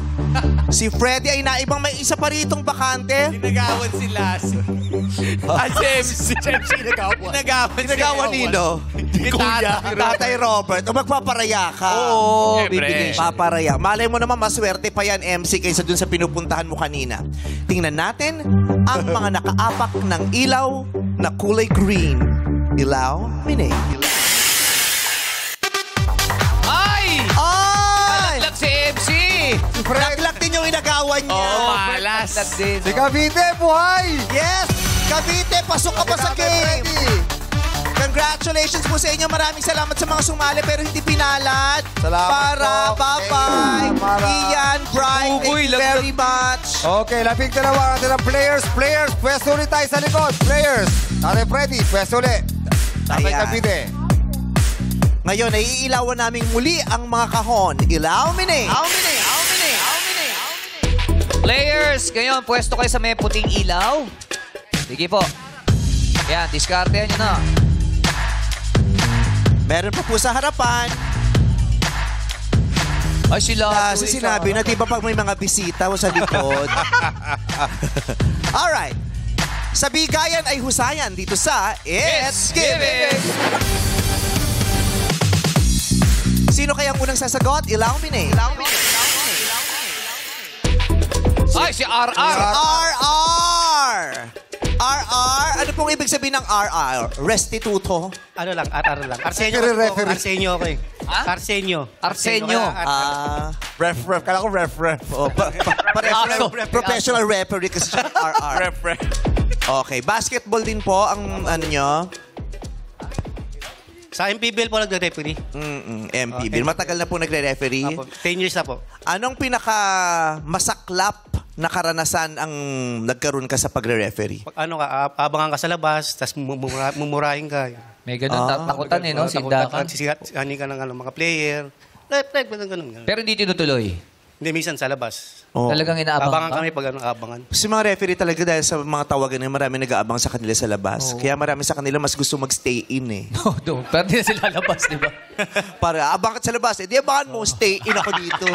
Si Freddy ay naibang may isa pa ritong bakante. Nagawan si Lassie. Si MC nagawan. Nagawan nino? Ni Kuya. Tatay Robert. O magpaparaya ka. Oo, Siyempre. bibigay siya. Paparaya. Malay mo naman, maswerte pa yan, MC, kaysa dun sa pinupuntahan mo kanina. Tingnan natin ang mga nakaapak ng ilaw na kulay green. Ilaw, Mine. Ay! Ay! Nalaglag si MC! Naglag din yung inagawan niya. Malas. Nalaglag din. Si Cavite, buhay! Yes! Cavite, pasok ka pa sa game. Congratulations po sa inyo. Maraming salamat sa mga sumali pero hindi pinalad. Salamat Para, po. bye-bye. Para. Ian, Brian, Uy, thank you very much. Okay, labing dalawa natin ang players. Players, pwesto ulit tayo sa likod. Players, Ate Freddy, pwesto ulit. Ate Ayan. Cavite. Ngayon, naiilawan namin muli ang mga kahon. Ilaw, Mine. Ilaw, Mine. Ilaw, Mine. Ilaw, Mine. Players, ngayon, pwesto kayo sa may puting ilaw. Sige po. Yan, diskartehan nyo na. Meron pa po sa harapan. Ay, sila. Kasi sinabi na, di ba pag may mga bisita o sa likod? Alright. Sa bigayan ay husayan dito sa It's Giving. Sino kaya ang unang sasagot? Ilaw, Mine. Ilaw, Mine. Ay, si RR. RR. RR. Ano pong ibig sabihin ng RR? Restituto. Ano lang, RR lang. Arsenio Referee, ako. referee. Arsenio ako eh. Ha? Arsenio. Arsenio. kaya Ref. Kala ko ref. Oh, professional referee kasi siya RR. Okay, basketball din po ang ano nyo. Sa MPBL po nagre-referee. MPB. Matagal na po nagre-referee. Apo, 10 years na po. Anong pinaka masaklap na karanasan ang nagkaroon ka sa pagre-referee? Pag ano ka, abangan ka sa labas, tapos mumurahin ka. May ganun takutan eh, no? Sindakan. Sisihani ka ng mga player. Ganun. Pero hindi tinutuloy. Hindi, minsan sa labas. Oh. Talagang inaabangan Abangan ka? kami pag abangan. Si mga referee talaga dahil sa mga tawagan na marami nag-aabang sa kanila sa labas. Kaya marami sa kanila mas gusto mag-stay in eh. No, no. Pero hindi na sila labas, di ba? Para abang ka sa labas, eh di abangan mo, stay in ako dito.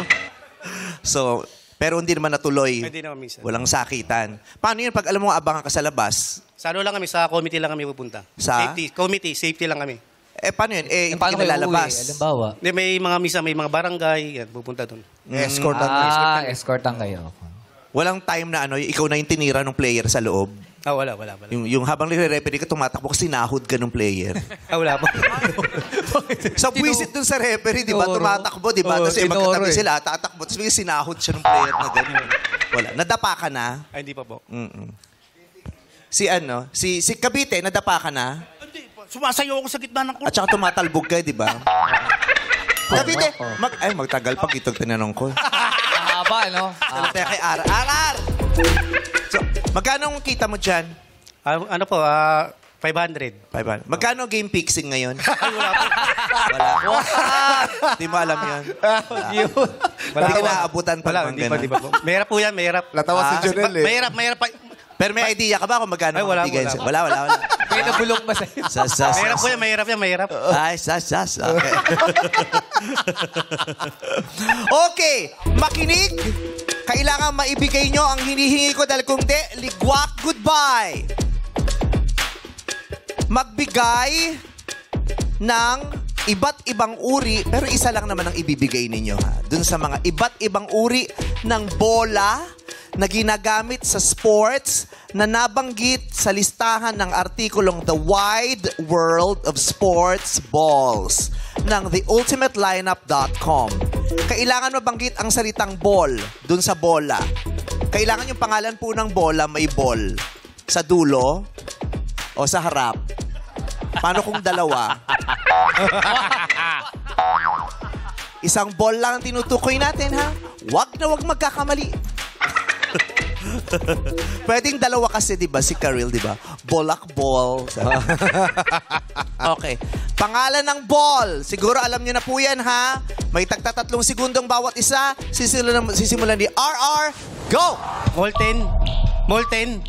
So, pero hindi naman natuloy. Hindi naman minsan. Walang sakitan. Paano yun pag alam mo abangan ka sa labas? Sa ano lang kami, sa committee lang kami pupunta. Sa? Safety lang kami. Paano yun? Hindi Paano ka kayo nalalabas. uuwi? Halimbawa. Hindi, may mga barangay, yan, pupunta doon. Escort ang Escortan kayo. Walang time na ano, ikaw na yung tinira ng player sa loob. Wala. Yung habang nire-referee ka, tumatakbo kasi sinahod ka ng player. Wala po. Sa buwisit dun sa referee, di ba? Tinuro. Tumatakbo, di ba? Oo, Tapos tinuro magkatabi eh. sila, tatakbo. Tapos bigla sinahod siya ng player na gano'n. Wala. Nadapa ka na? Ay, hindi pa po. Si Cavite, nadapa ka na? Sumasayaw ako sa gitna ng At saka tumatalbog ka, di ba? Cavite, magtagal pag itong tinanong ko. Mahaba, no? Sabi tayo kay RR. So, magkano ang kita mo dyan? Ano po, 500. 500. Magkano game fixing ngayon? Wala. Hindi mo alam yun. Hindi ka naaabutan pa naman Hindi ganun. pa po. Mahirap po yan, mahirap. Natawa si Jonel eh. Mahirap pa. Pero may idea ka ba kung magkano Ay, wala, bigay? wala. Wala. May nabulong ba sa'yo? Mahirap po yan, mahirap. Ay, sas. Okay. Okay, makinig. Kailangan maibigay nyo ang hinihingi ko dahil kung di, ligwak, goodbye. Magbigay ng iba't ibang uri, pero isa lang naman ang ibibigay ninyo ha. Dun sa mga iba't ibang uri ng bola na ginagamit sa sports na nabanggit sa listahan ng artikulong The Wide World of Sports Balls ng theultimatelineup.com. Kailangan mabanggit ang salitang ball dun sa bola. Kailangan yung pangalan po ng bola may ball. Sa dulo o sa harap. Paano kung dalawa? Isang ball lang ang tinutukoy natin, ha? Wag na wag magkakamali. Pwedeng dalawa kasi, di ba? Si Karil, di ba? Bolak ball. Okay. Pangalan ng ball. Siguro alam niyo na po yan, ha? May tagta-3 segundong bawat isa. Sisimulan ni RR. Go! Molten.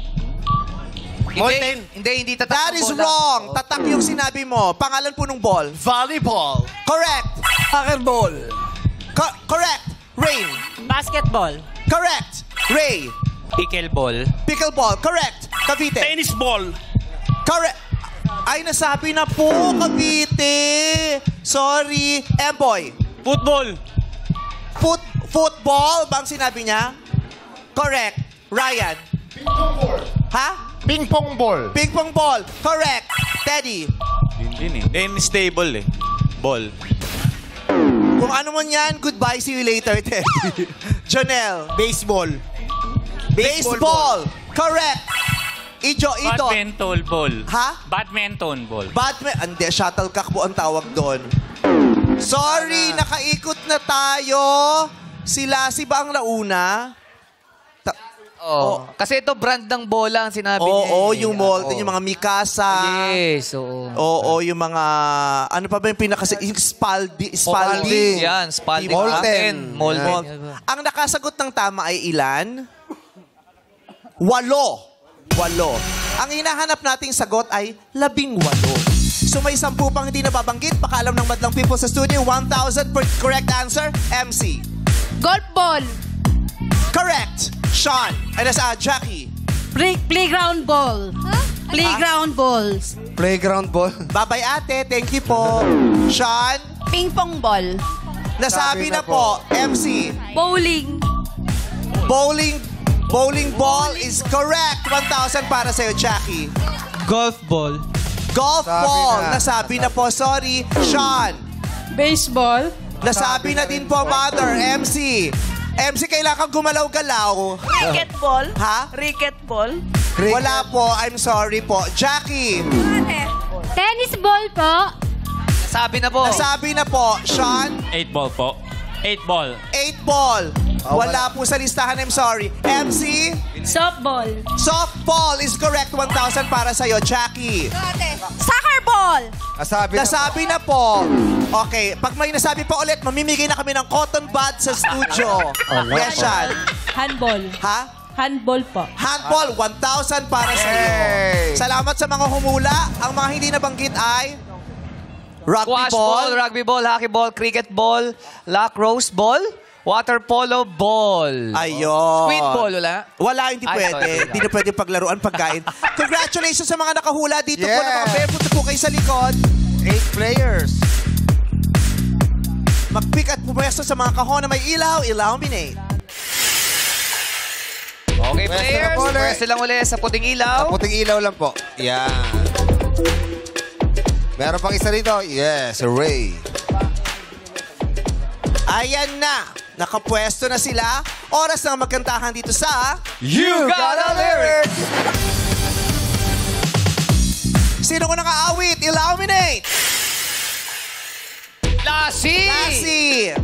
Hindi tatak That ang is bola. wrong. Tatak yung sinabi mo. Pangalan po ng ball. volleyball. Correct. Soccer ball. Correct. Rain. Basketball. Correct. Ray. Pickleball. Pickleball. Correct. Cavite. Tennis ball. Correct. Ay, nasabi na po, Cavite. Sorry. Emboy. Football. Football bang sinabi niya? Correct. Ryan. Ha? Ping pong ball. Ping pong ball. Correct. Teddy. Din eh. Tennis table eh. Ball. Kung ano man yan, goodbye. See you later, Teddy. Janelle. Baseball. Baseball. Correct. Ito. Badminton ball. Ha? Badminton ball. Hindi, shuttlecock po ang tawag doon. Sorry, nakaikot na tayo. Si ba ang nauna? Oh. Kasi ito brand ng bola ang sinabi niya. Oo, yung Molten, yung mga Mikasa. Yes, oo. Oo, yung mga, ano pa ba yung yung Spalding. Yan, Spalding. Molten. Ang nakasagot ng tama ay ilan? 8. Ang hinahanap nating sagot ay 18. So may 10 pang hindi nababanggit. Pakaalam ng madlang people sa studio. 1,000 per correct answer. MC. Golf ball. Correct. Sean. Jackie. Playground ball. Playground balls. Playground ball. Babay ate. Thank you po. Sean. Ping pong ball. Nasabi na po. MC. Bowling. Bowling ball is correct. 1,000 para sa'yo, Jackie. Golf ball. Golf ball. Nasabi na po. Sorry. Sean. Baseball. Nasabi na din po, Mother. MC, kailangan gumalaw-galaw. Racquetball. Ha? Racquetball. Wala po. I'm sorry po. Jackie. Tennis ball po. Nasabi na po. Sean. 8 ball po. 8 ball. 8 ball. Wala po sa listahan. I'm sorry. MC. Softball. Softball is correct. 1,000 para sa'yo. Jackie. Soccer ball. Nasabi na po. Okay. Pag may nasabi pa ulit, mamimigay na kami ng cotton bud sa studio. Yes, Sean. Handball. Ha? Handball po. Handball. 1,000 para sa'yo. Salamat sa mga humula. Ang mga hindi nabanggit ay Squash ball, rugby ball, hockey ball, cricket ball, lacrosse ball, water polo ball. Ayun. Squid ball, wala? Wala, hindi pwede. Hindi na pwede paglaruan, pagkain. Congratulations sa mga nakahula dito po na mga barefoot po kayo sa likod. 8 players. Mag-pick at pumwesto sa mga kahon na may ilaw, illuminate. Okay, players. Pwesto lang ulit sa puting ilaw. Sa puting ilaw lang po. Yan. Meron pang isa dito. Yes, Ray. Ayan na. Nakapwesto na sila. Oras na magkantahan dito sa You Got a Lyric! Sino ko naka-awit? Illuminate! Lassie!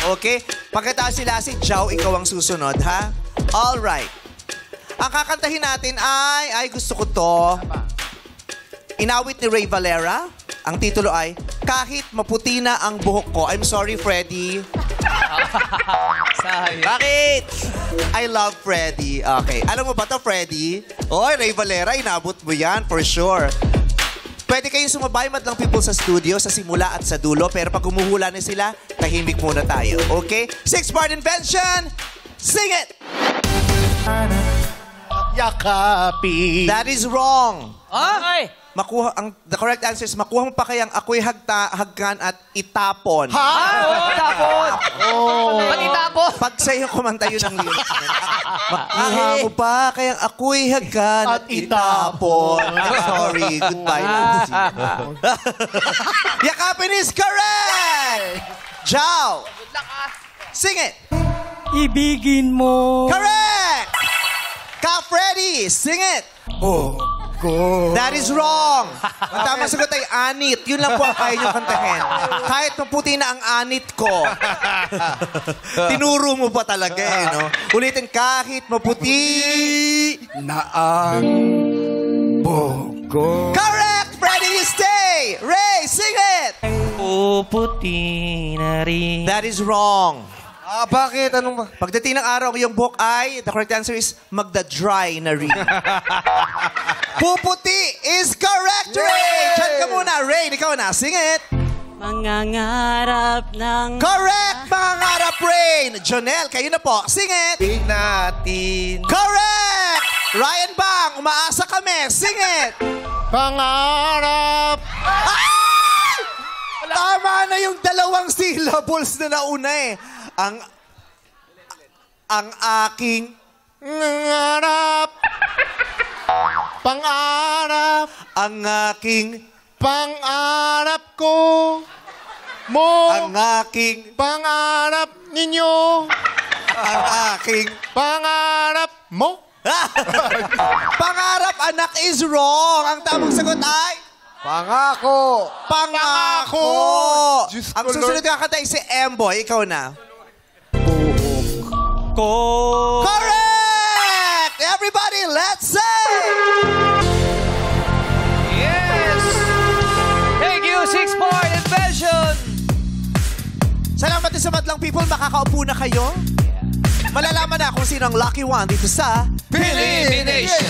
Okay. Pagkatapos si Lassie, Jow, ikaw ang susunod, ha? Alright. Ang kakantahin natin ay gusto ko to. Inawit ni Ray Valera. Ang titulo ay, Kahit Maputi Na Ang Buhok Ko. I'm sorry, Freddy. Bakit? I love Freddy. Okay. Alam mo ba to, Freddy? Oy, Ray Valera, inabot mo yan, for sure. Pwede kayong sumabay madlang people sa studio sa simula at sa dulo. Pero pag humuhula na sila, tahimik muna tayo. Okay? 6-part invention. Sing it! Yakapi. That is wrong. Ay! The correct answer is, makuha mo pa kayang ako'y hagkan at itapon. Itapon! Ba't itapon? Pag sa'yo kumanta yun ang lyrics. Makuha mo pa kayang ako'y hagkan at itapon. Sorry, goodbye. Yakapin is correct! Jow! Sing it! Ibigin mo. Correct! Ka-Freddy, sing it! That is wrong. Ang tamang sagot ay anit. Yun lang po ang kaya nyo kantahin. Kahit maputi na ang anit ko. Tinuro mo pa talaga no? Ulitin, kahit maputi na ang buhok ko. Correct! Freddy, you stay! Ray, sing it! Puputi na rin. That is wrong. Bakit? Anong ba? Pagdating ng araw, yung buhok ay, the correct answer is, magda-dry na rin. Puputi is correct, Ray! Diyan ka muna. Ray, ikaw na. Sing it! Mangangarap ng... Correct! Mangangarap Rain! Jonel, kayo na po. Sing it! Big natin. Correct! Ryan Bang, umaasa kami. Sing it! Pangarap. Ay! Tama na yung dalawang syllables na nauna eh. Ang aking Pangarap. Pangarap. ang aking Pangarap ko. Mo. ang aking Pangarap ninyo. ang aking Pangarap mo. pangarap anak is wrong. Ang tamang sagot ay Pangako. pangako. Diyos Ang ko, susunod Lord. kakanta ay si Emboy. Ikaw na. Ko. Correct! Everybody, let's sing! Yes! Thank you, 6-point invention! Salamat din sa Madlang People. Makakaupo na kayo. Malalaman na kung sino ang lucky one dito sa Elimination!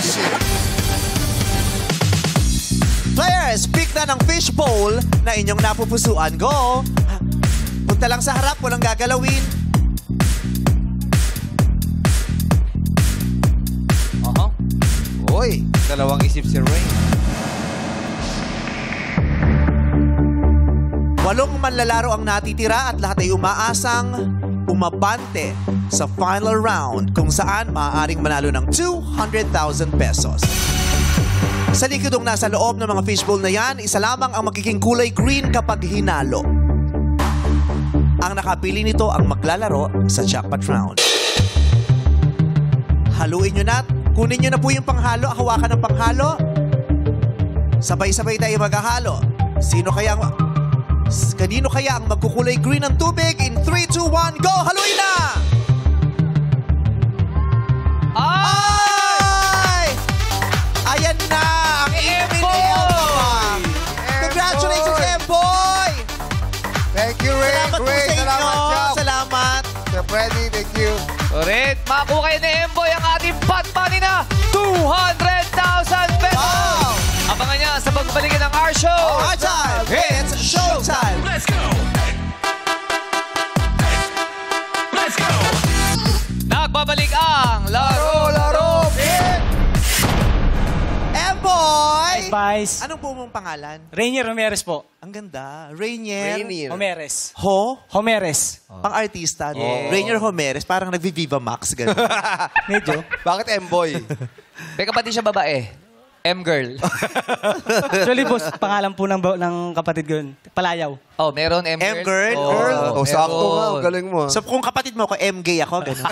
Players, pick na ng fishbowl na inyong napupusuan. Go! Punta lang sa harap, walang gagalawin. Uy, dalawang isip si Rain. 8 manlalaro ang natitira at lahat ay umaasang umabante sa final round kung saan maaaring manalo ng 200,000 pesos. Sa likodong nasa loob ng mga fishbowl na yan, isa lamang ang magiging kulay green kapag hinalo. Ang nakapili nito ang maglalaro sa jackpot round. Haluin nyo na. Kunin nyo na po yung panghalo. Hawakan ng panghalo. Sabay-sabay tayo maghahalo. Kanino kaya ang magkukulay green ng tubig? In 3, 2, 1, go! Haluin na! Ay! Ayan na! Ang Emboy! Congratulations, Emboy! Thank you, Rain. Salamat po Rain, sa inyo. salamat, Chap. Salamat. Sir Freddy, thank you. Alright, makakuha kayo ni Emboy ang ating pot money na 200,000 pesos! Wow! Abangan niya sa pagbalikin ng our show! Our time! It's showtime! Let's go! Let's go! Nagbabalik ang Laro! Emboy! Vice. Anong buong mong pangalan? Rainier Homeres po. Ang ganda. Rainier. Homeres. Homeres. Pang-artista, no? Rainier Homeres. Parang nagvi-Viva Max, gano'n. Medyo. Bakit Emboy? May kapatid siya babae. M-girl. Actually, boss, pangalan po ng kapatid ko yun. Palayaw. Oh, meron M-girl. M-girl? Oh, sakto nga. Ang galing mo. So, kung kapatid mo ako, M-gay ako, gano'n.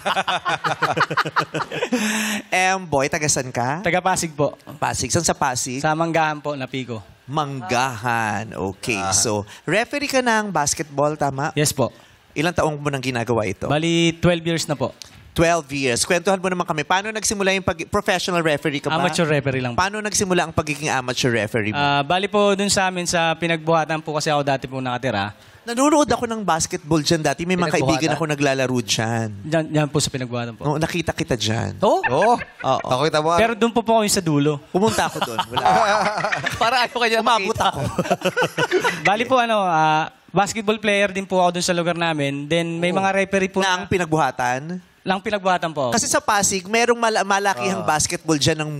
M-boy, tagasan ka? Taga Pasig po. Pasig. Saan sa Pasig? Sa Manggahan po, Napico. Manggahan. Okay. So, referee ka ng basketball, tama? Yes po. Ilang taong mo nang ginagawa ito? Bali, 12 years na po. 12 years. Kwentuhan mo naman kami. Paano nagsimula yung professional referee ka ba? Amateur referee lang po. Paano nagsimula ang pagiging amateur referee mo? Bali po dun sa amin sa pinagbuhatan po kasi ako dati po nakatira. Nanonood ako ng basketball dyan dati. May mga Pinagbuhatan? kaibigan ako naglalaro dyan. Diyan po sa pinagbuhatan po. Oo, nakita kita dyan. Oh? Oo. Oo. Nakita mo. Pero doon po ako yung sa dulo. Pumunta ako doon. Wala. Para ayaw kanya Umabot makita. ako. Bali po basketball player din po ako dun sa lugar namin. Then may mga referee po Na ang pinagbuhatan? lang pinagbuhatan po ako. Kasi sa Pasig, merong malakihang basketball dyan ng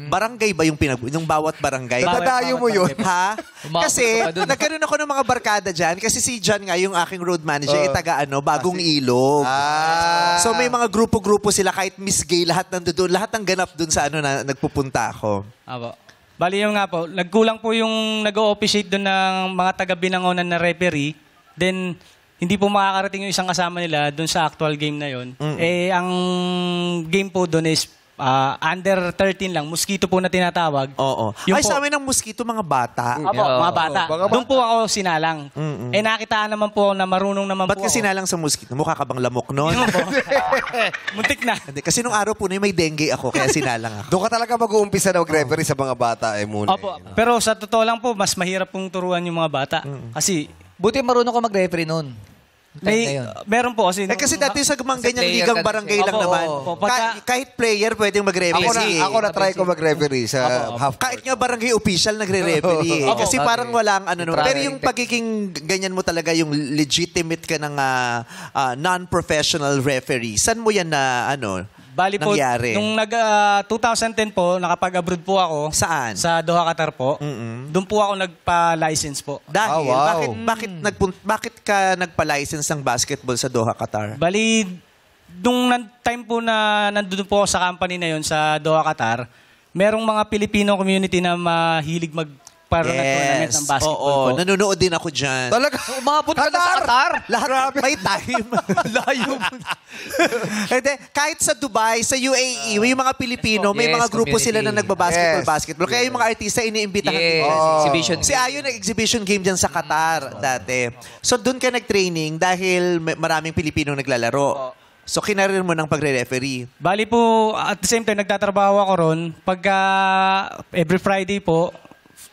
barangay ba yung yung bawat barangay? Itadayo mo yun. Ha? Umabot Kasi ka pa dun. nagkaroon ako ng mga barkada dyan. Kasi si John nga, yung aking road manager, taga Bagong Ilog. So may mga grupo-grupo sila, kahit Miss Gay, lahat nandoon, lahat ng ganap dun sa na nagpupunta ako. Apo. Bali yung nga po, nagkulang po yung nag-o-officiate doon ng mga taga-Binangonan na referee. Then, hindi po makakarating yung isang kasama nila doon sa actual game na yon. Eh, ang game po doon is under 13 lang. Mosquito po na tinatawag. Oo. Yung Ay, po, sa amin ng mosquito, mga bata. Apo, mga bata. Doon po ako sinalang. Eh, nakitaan naman po na marunong naman Ba't po ka ako. sinalang sa mosquito? Mukha ka bang lamok nun? Muntik na. Hindi, kasi nung araw po na may dengue ako, kaya sinalang ako. Doon ka talaga mag-uumpisa na mag-referee sa mga bata muna. Opo. Pero sa totoo lang po, mas mahirap pong turuan yung mga bata. Kasi, Buti marunong ka mag-referee nun. Meron po kasi. Kasi dati sa mga ganyang player ligang ka barangay kasi. lang Opo, naman. opo. Kahit player pwedeng magre-referee. Ako na try ko mag-referee sa half court. Kahit nga barangay official nagre-referee. Opo. Kasi parang walang ano naman. Pero yung Try. pagiging ganyan mo talaga, yung legitimate ka ng non-professional referee, saan mo yan na Bali po, nangyari? nung 2010 po, nakapag-abroad po ako. Saan? Sa Doha, Qatar po. Doon po ako nagpa-license po. Dahil, wow. bakit ka nagpa-license ng basketball sa Doha, Qatar? Bali, nung time po na nandun po ako sa company na yon sa Doha, Qatar, merong mga Filipino community na mahilig tournament ng basketball po. Nanonood din ako dyan. Talaga? Umabot ka na sa Qatar? Lahat may time. Layo mo. Hindi, kahit sa Dubai, sa UAE, yung mga Pilipino, may Yes, mga grupo sila na community. nagbabasketball. Kaya yung mga artista, iniimbitahan din. Exhibition. Si Ayo nag-exhibition game dyan sa Qatar dati. So doon ka nag-training dahil maraming Pilipino naglalaro. So kinarir mo ng pagre-referee. Bali po, at the same time, nagtatrabaho ako ron. Pagka every Friday po,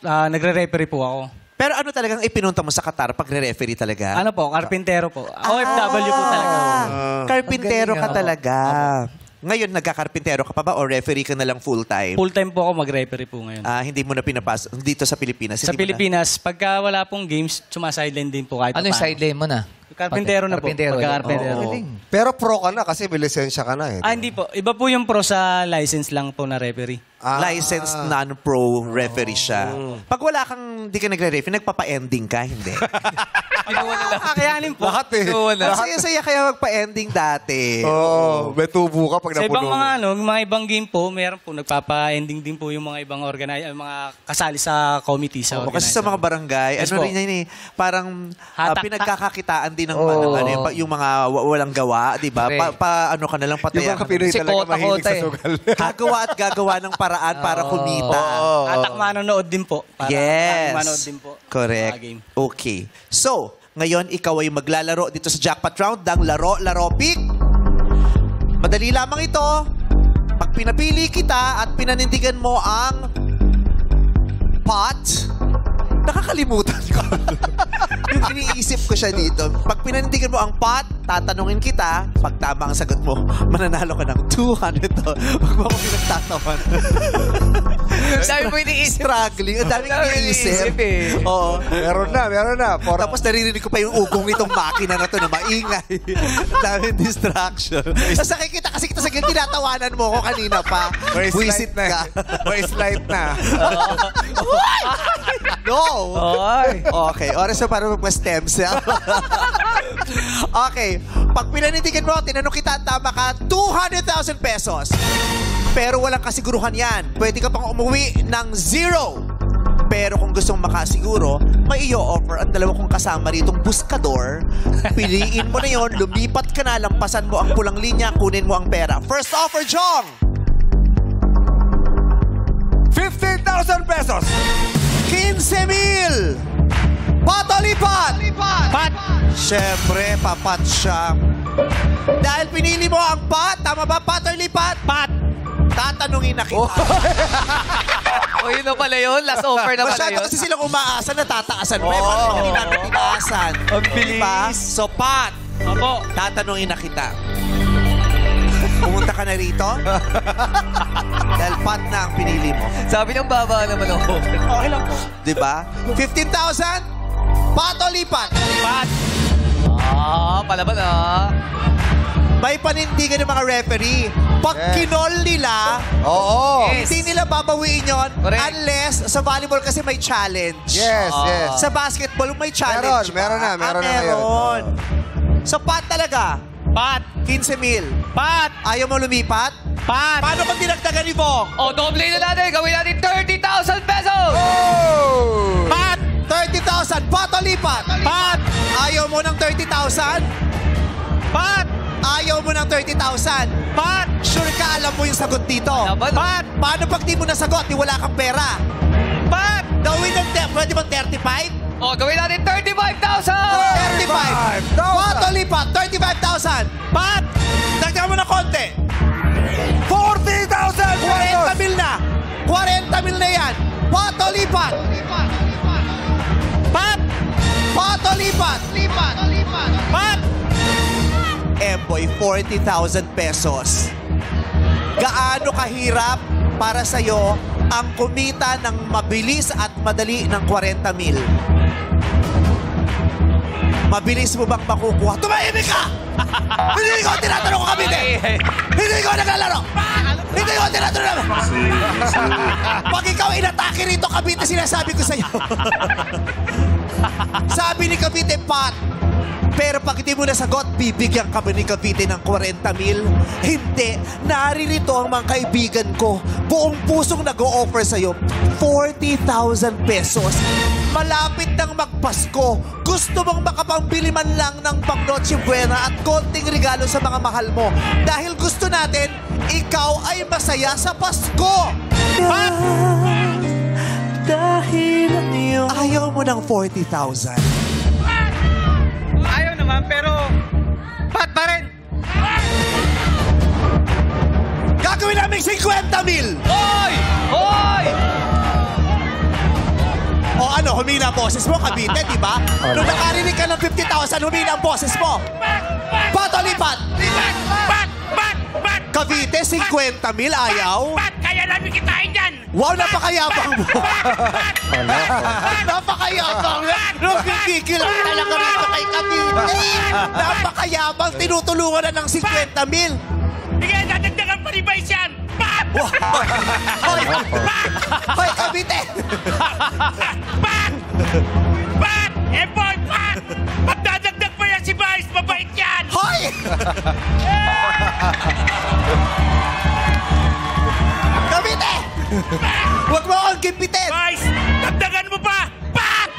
nagre-referee po ako. Pero ano talagang ipinunta mo sa Qatar pagre-referee talaga? Ano po, karpintero po. OFW po talaga. Karpintero ka talaga. Ngayon, nagkakarpintero ka pa ba o referee ka na lang full-time? Full-time po ako mag-referee po ngayon. Hindi mo na pinapasok dito sa Pilipinas? Sa Pilipinas, pagka wala pong games, sumasideline din po kahit Ano yung paano. sideline mo na? Karpintero na po. Karpintero. Pagka-karpintero. Pero pro ka na kasi may lisensya ka na eh. Hindi po. Iba po yung pro sa license lang po na referee. Licensed non-pro referee siya. Pag wala kang, di ka nagre-referee, nagpapa-ending ka, hindi? Kakayanin po. Lahat eh. Saya-saya kaya magpa-ending dati. May tubo ka pag Sa ibang napuno. mga ibang game po, meron po nagpapa-ending din po yung mga ibang mga kasali sa committee sa Kasi sa mga barangay, Yes ano po. rin yan eh, parang Hatak-tak. pinagkakakitaan din ng yung mga walang gawa, di ba? Ano ka na lang Yung patayan. mga Pinoy Si talaga mahilig kota-kota sa eh. sugal. Gagawa at gagawa ng paraan para kumita. Atak manonood din po. Para Yes. manonood din po. Correct. Mga game. Okay. So, ngayon ikaw ay maglalaro dito sa Jackpot Round ng Laro Pick. Madali lamang ito. Pag pinapili kita at pinanindigan mo ang pot, nakakalimutan ko. Yung iniisip ko siya dito. Pag pinanindigan mo ang pot, tatanungin kita. Pag tama ang sagot mo, mananalo ka ng 200 to. Huwag mo ako pinagtatawan. Dami mo iniisip. Struggling. Ang daming iniisip. Oo. Meron na. Tapos naririnig ko pa yung ugong itong makina na to na maingay. Ang daming distraction. Tapos nakikita kasi kita sa gilid, tinatawanan mo ko kanina pa. Buisit ka. Voice light na. No! Oy. Okay, oras na para magpa-stems. Okay, pag pinanindigan mo, tinanong kita, tama ka, 200,000 pesos. Pero walang kasiguruhan yan. Pwede ka pang umuwi ng 0. Pero kung gusto mong makasiguro, may i-offer ang dalawa kong kasama ritong buskador. Piliin mo na yon, lumipat ka na, lampasan mo ang pulang linya, kunin mo ang pera. First offer, Jong! 15,000 pesos! 15,000! Patolipat! Pat! Siyempre, papat siya. Dahil pinili mo ang pat, tama ba, pat or lipat? Pat! Tatanungin na kita. O yun na pala yun. Last offer na pala Masyado yun. kasi silang umaasa na tataasan. May paano hindi natin tinaasan? Ang bilis. Diba? So, pat! Opo. Tatanungin na kita. Pumunta ka na rito? Dahil pat na ang pinili mo. Sabi ng baba naman ako. Okay lang po. Diba? 15,000? Pat o lipat? Pat. Palaban May panindigan ng mga referee. Pag kinol nila, hindi nila babawiin yun unless sa volleyball kasi may challenge. Yes. Sa basketball may challenge. Meron na ngayon. Meron. So pat talaga. Pat. 15,000. Pat. Ayaw mo lumipat? Pat. Paano kung dinagdagan ni Bong? O, doble na natin. Gawin natin 30,000 pesos! Pat! 30,000. Pat o lipat? Pat! Ayaw mo ng 30,000? Pat! Ayaw mo ng 30,000? Pat! Sure ka alam mo yung sagot dito? Pat! Paano pag di mo nasagot, di wala kang pera? Pat! Gawin ng pwede bang 35? O, gawin natin 35,000! 35! Pat o lipat? 35,000! Pat! Dagdagan mo na konti! 40,000 pesos! 40,000 na! 40,000 na yan! Pat o lipat? Pat! Pat o lipat? Pat! Emboy, 40,000 pesos. Gaano kahirap para sa'yo ang kumita ng mabilis at madali ng 40,000? Mabilis mo bang makukuha? Tumahimik ka! Hindi ko tinatanong ko Cavite! Hindi ko naglalaro! Hindi ko tinatanong! Pag ikaw inatake rito, Cavite, sinasabi ko sa'yo. Sabi ni Cavite, Pat, pero pag hindi mo nasagot, bibigyan ka ba ni Cavite ng 40,000? Hindi. Naririto ang mga kaibigan ko. Buong pusong nag-o-offer sa'yo. 40,000 pesos. Malapit nang magpasko. Gusto mong makapambili man lang ng pang Noche Buena at konting regalo sa mga mahal mo. Dahil gusto natin, ikaw ay masaya sa Pasko. Dahil ayaw mo ng 40,000. Ayaw naman, pero pat pa rin. Gagawin namin 50,000! Hoy! Hoy! O ano, humina ang boses mo, Cavite, di ba? Nung nakarinig ka ng 50,000, humina ang boses mo. Pato, lipat! Cavite, 50,000, ayaw? Kaya namin kitain dyan! Wow, napakayabang mo! Napakayabang! Nagkikil ang talaga rito kay Cavite! Napakayabang! Tinutulungan na ng 50,000! Sige, dadagdagan pa ni Vice yan! Hoy! Hoy, Cavite! Pat! Emboy, Pat! Magdadagdag pa yan si Vice! Mabait yan! Hoy! Cavite! Huwag mo akong gimpitin! Vice! Dagdagan mo pa! Pat!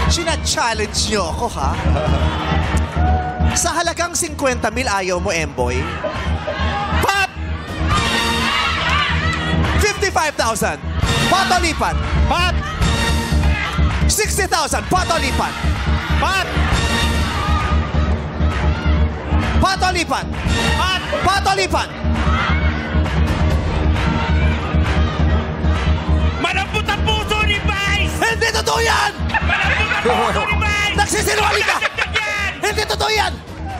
Sina-challenge niyo ako, ha? Sa halagang 50,000, ayaw mo, Emboy? Pat! 55,000. Patolipan. Pat! 60,000. Patolipan. Pat! Patolipan. Pat! Patolipan. Malambot ang puso ni Vice! Hindi totoo yan! Malambot ang puso ni Vice! Nagsisinungaling ka! Magdadagdag yan! Hindi totoo yan!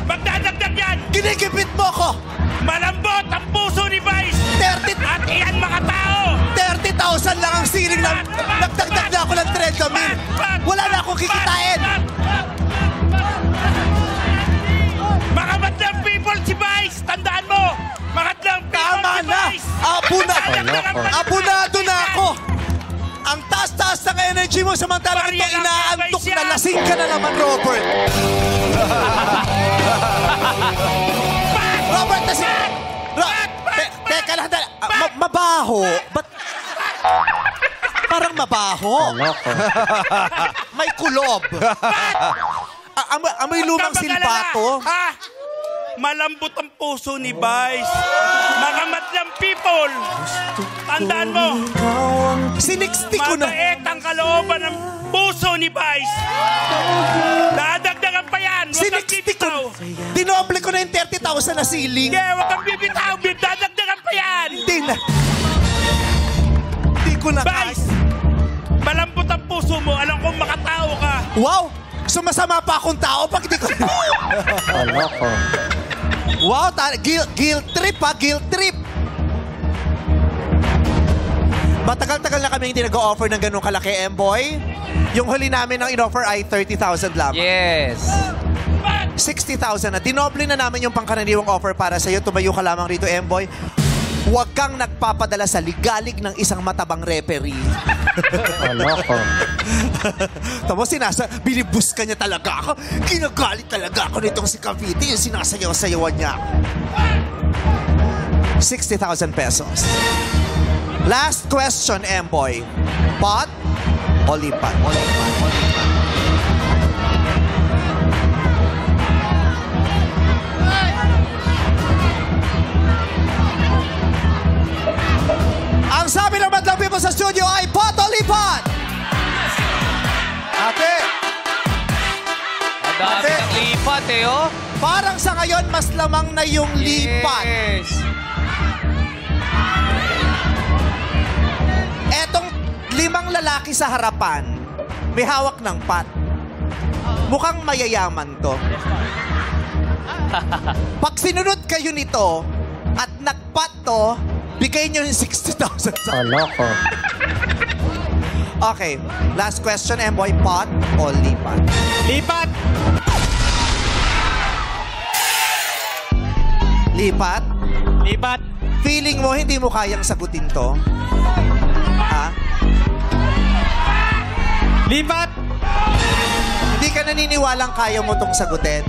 Magdadagdag yan! Kinigipit mo ko! Malambot ang puso ni Vice! 30... At iyan mga tao! 30,000 lang ang siling ng... Nagdagdag na ako ng 30,000. Wala na akong kikitain. Mga madlang people si Vice! Tandaan mo! Madlang people Tama si na! Vice! Abunado na ako! Ang taas-taas ng energy mo samantalang ito inaantok na. Lasing ka na naman, Robert. Robert, lasing! Teka lang, mabaho. Ba't... Parang mabaho. May kulob. Amoy lumang silbato. Malambot ang puso ni Vice. Mga madlang people. Tandaan mo. Siniksti ko na. Mabait ang kalooban ng puso ni Vice. Dadagdagan pa yan. Huwag kang bibitaw. Dinoble ko na yung 30,000 na ceiling. Yeah, huwag kang bibitaw. Dadagdagan pa yan. Hindi ko na. Vice, malambot ang puso mo. Alam kong makatao ka. Wow! Sumasama pa akong tao pag di ko... Wow, guilt trip ha, guilt trip. Matagal-tagal na kami hindi nag-o-offer ng ganun kalaki, Emboy. Yung huli namin ng in-offer ay 30,000 lamang. Yes. 60,000 na. Dinoble na namin yung pangkaraniwang offer para sa'yo. Tumayo ka lamang rito, Emboy. Huwag kang nagpapadala sa ligalig ng isang matabang referee. Tapos binibus ka niya talaga ako. Ginagalit talaga ako nitong si Cavite. Yung sinasayaw-sayawan niya ako. 60,000 pesos. Last question, Emboy. Pot o lipat? Ang sabi ng madlang people sa studio ay pot o lipat? Ate! Ang dami ng lipat eh, oh. Parang sa ngayon, mas lamang na yung lipat. Yes. Etong 5 lalaki sa harapan, may hawak ng pot. Mukhang mayayaman to. Pag sinunod kayo nito at nagpat to, bigay nyo yung 60,000. loko. Okay, last question, Emboy. Pot o lipat? Lipat! Lipat? Lipat! Feeling mo hindi mo kayang sagutin to? Ha? Lipat! Hindi ka naniniwalang kaya mo tong sagutin?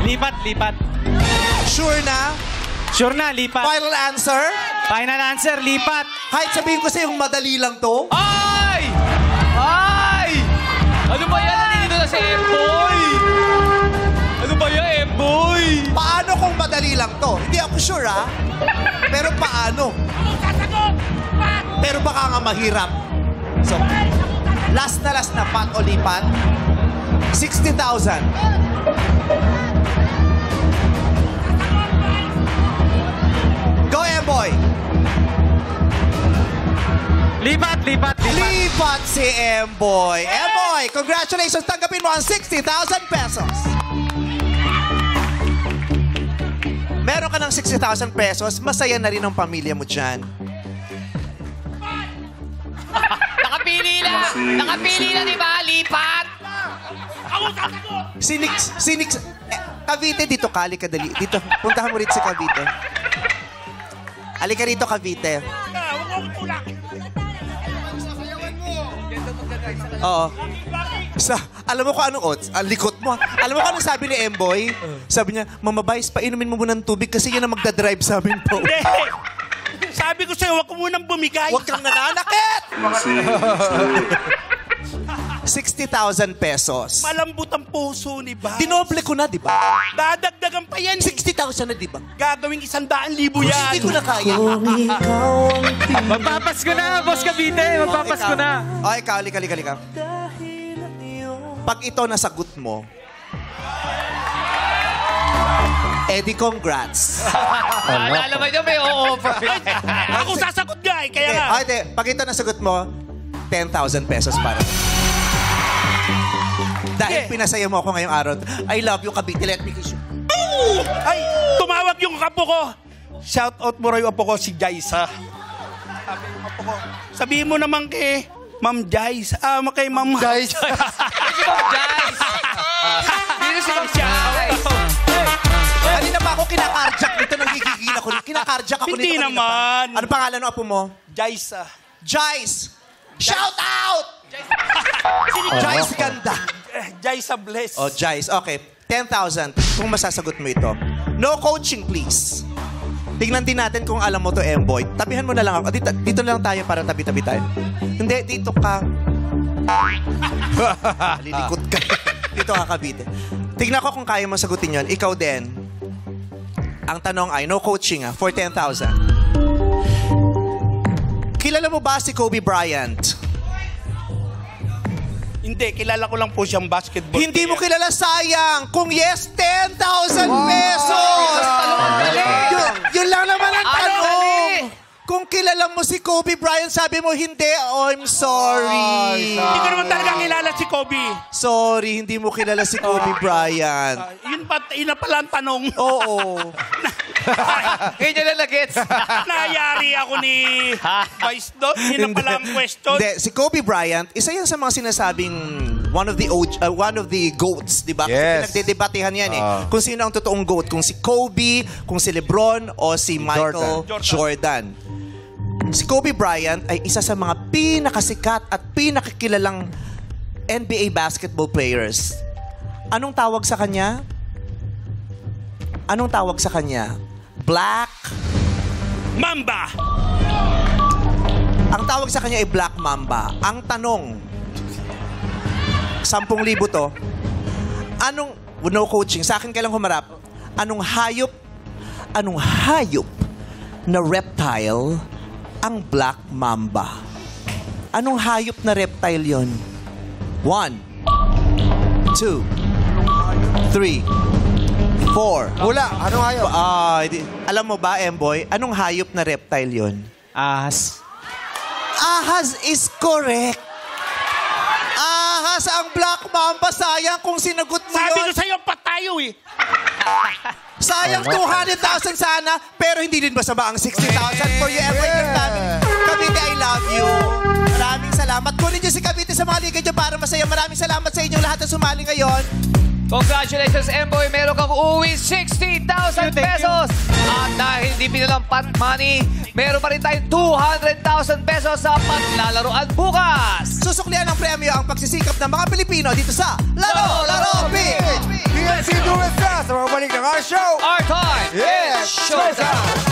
Lipat, lipat. Sure na? Sure na, lipat. Final answer? Final answer, lipat. Kahit sabihin ko sa'yo madali lang to? Ay! Ay! Ano ba yan? Nandito na si Emboy! Ano ba yan, Emboy? Paano kung madali lang to? Hindi ako sure, ha? Pero paano? Pero baka nga mahirap. So, last na pot o lipat? 60,000. Go, Emboy! Lipat, lipat, lipat. Lipat si Emboy. Emboy, congratulations! Tanggapin mo ang 60,000 pesos. Meron ka ng 60,000 pesos, masaya na rin ang pamilya mo dyan. Nakapili na! Nakapili na, di ba? Lipat! Sinix, Cavite, dito ka, halika dali. Dito, puntahan mo rin si Cavite. Halika rito, Cavite. Oo. Alam mo kung anong odds? Ang likot mo. Alam mo kung anong sabi ni Emboy? Sabi niya, Mama Vice, painumin mo muna ng tubig kasi yan ang magdadrive sa amin po. Hindi. Sabi ko sa'yo, huwag ko munang bumigay. Huwag kang nananakit! 60,000 pesos. Malambot ang puso ni Vice. Dinoble ko na, di ba? Dadagdagan pa yan. 60,000 na, di ba? Gagawing 100,000 yan. Hindi ko na kaya. Magpapasko na, Boss Cavite. Magpapasko na. O, ikaw, halika. Pag ito nasagot mo, Eddie, congrats. Alam mo nyo, may o-offer. Ako sasagot nga eh, kaya nga. Okay, pag ito nasagot mo, 10,000 pesos para. Dahil pinasaya mo ako ngayong araw. I love you, Cavite. Let me kiss you. Ay, tumawag yung kapo ko. Shout out mo rin yung apo ko, si Jaisa. Sabi yung apo ko, sabihin mo naman kay Ma'am Jais. Kay Ma'am Jais. Si Ma'am Jais. Dito si Ma'am Jais. Kanina pa ako kinakarjak nito. Nagigigil ako. Kinakarjak ako nito. Hindi naman. Ano pangalan ng apo mo? Jaisa. Jais. Shout out! Jais ganda. Jaisa bless. Oh, Jais. Okay. 10,000. Kung masasagot mo ito. No coaching, please. Tingnan din natin kung alam mo to, Emboy. Tabihan mo na lang ako. Dito na lang tayo para tabi-tabi tayo. Hindi, dito ka. Lilikot ka. Dito ka, Cavite. Tingnan ko kung kaya mo sagutin yon. Ikaw din. Ang tanong ay, no coaching for 10,000. Kilala mo ba si Kobe Bryant? Hindi, kilala ko lang po siyang basketball. Hindi mo kilala, sayang. Kung yes, 10,000 pesos! Yun lang naman ang tanong. Kung kilala mo si Kobe Bryant, sabi mo hindi, oh, I'm sorry. Hindi ko naman talaga kilala si Kobe. Sorry, hindi mo kilala si Kobe Bryant. Yun na pala ang tanong. Oo. Ngayon nyo na nag-gets. Nayari ako ni Vice doon. Yun na pala ang question. Hindi, si Kobe Bryant, isa yan sa mga sinasabing one of the GOATs, di ba? Yes. Kasi pinagdedebatehan yan eh. Kung sino ang totoong GOAT. Kung si Kobe, kung si LeBron, o si Michael Jordan. Si Kobe Bryant ay isa sa mga pinakasikat at pinakakilalang NBA basketball players. Anong tawag sa kanya? Anong tawag sa kanya? Black Mamba! Ang tawag sa kanya ay Black Mamba. Ang tanong, 10,000 to. No coaching, sa akin kailang humarap. Anong hayop na reptile ang Black Mamba? Anong hayop na reptile yon? 1, 2, 3, 4. Hula, anong hayop? Alam mo ba, Emboy, anong hayop na reptile yon? Ahas. Ahas is correct. Ahas ang Black Mamba. Sayang kung sinagot mo Sabi yun. ko sa'yo, patayo eh. Sayang 200,000 sana, pero hindi din masama ang 60,000 for you ever yung namin. Cavite, I love you. Maraming salamat. Kunin niyo si Cavite sa mga liga niyo para masaya. Maraming salamat sa inyong lahat na sumali ngayon. Congratulations, Emboy. Meron kang uuwi 60,000 pesos. At dahil hindi pinalang pot money, meron pa rin tayong 200,000 pesos sa paglalaroan bukas. Susuklian ng premyo ang pagsisikap ng mga Pilipino dito sa Laro, Laro, Big! PNC Duwes na sa mga balik ng our show. Our time Yes, is showtime.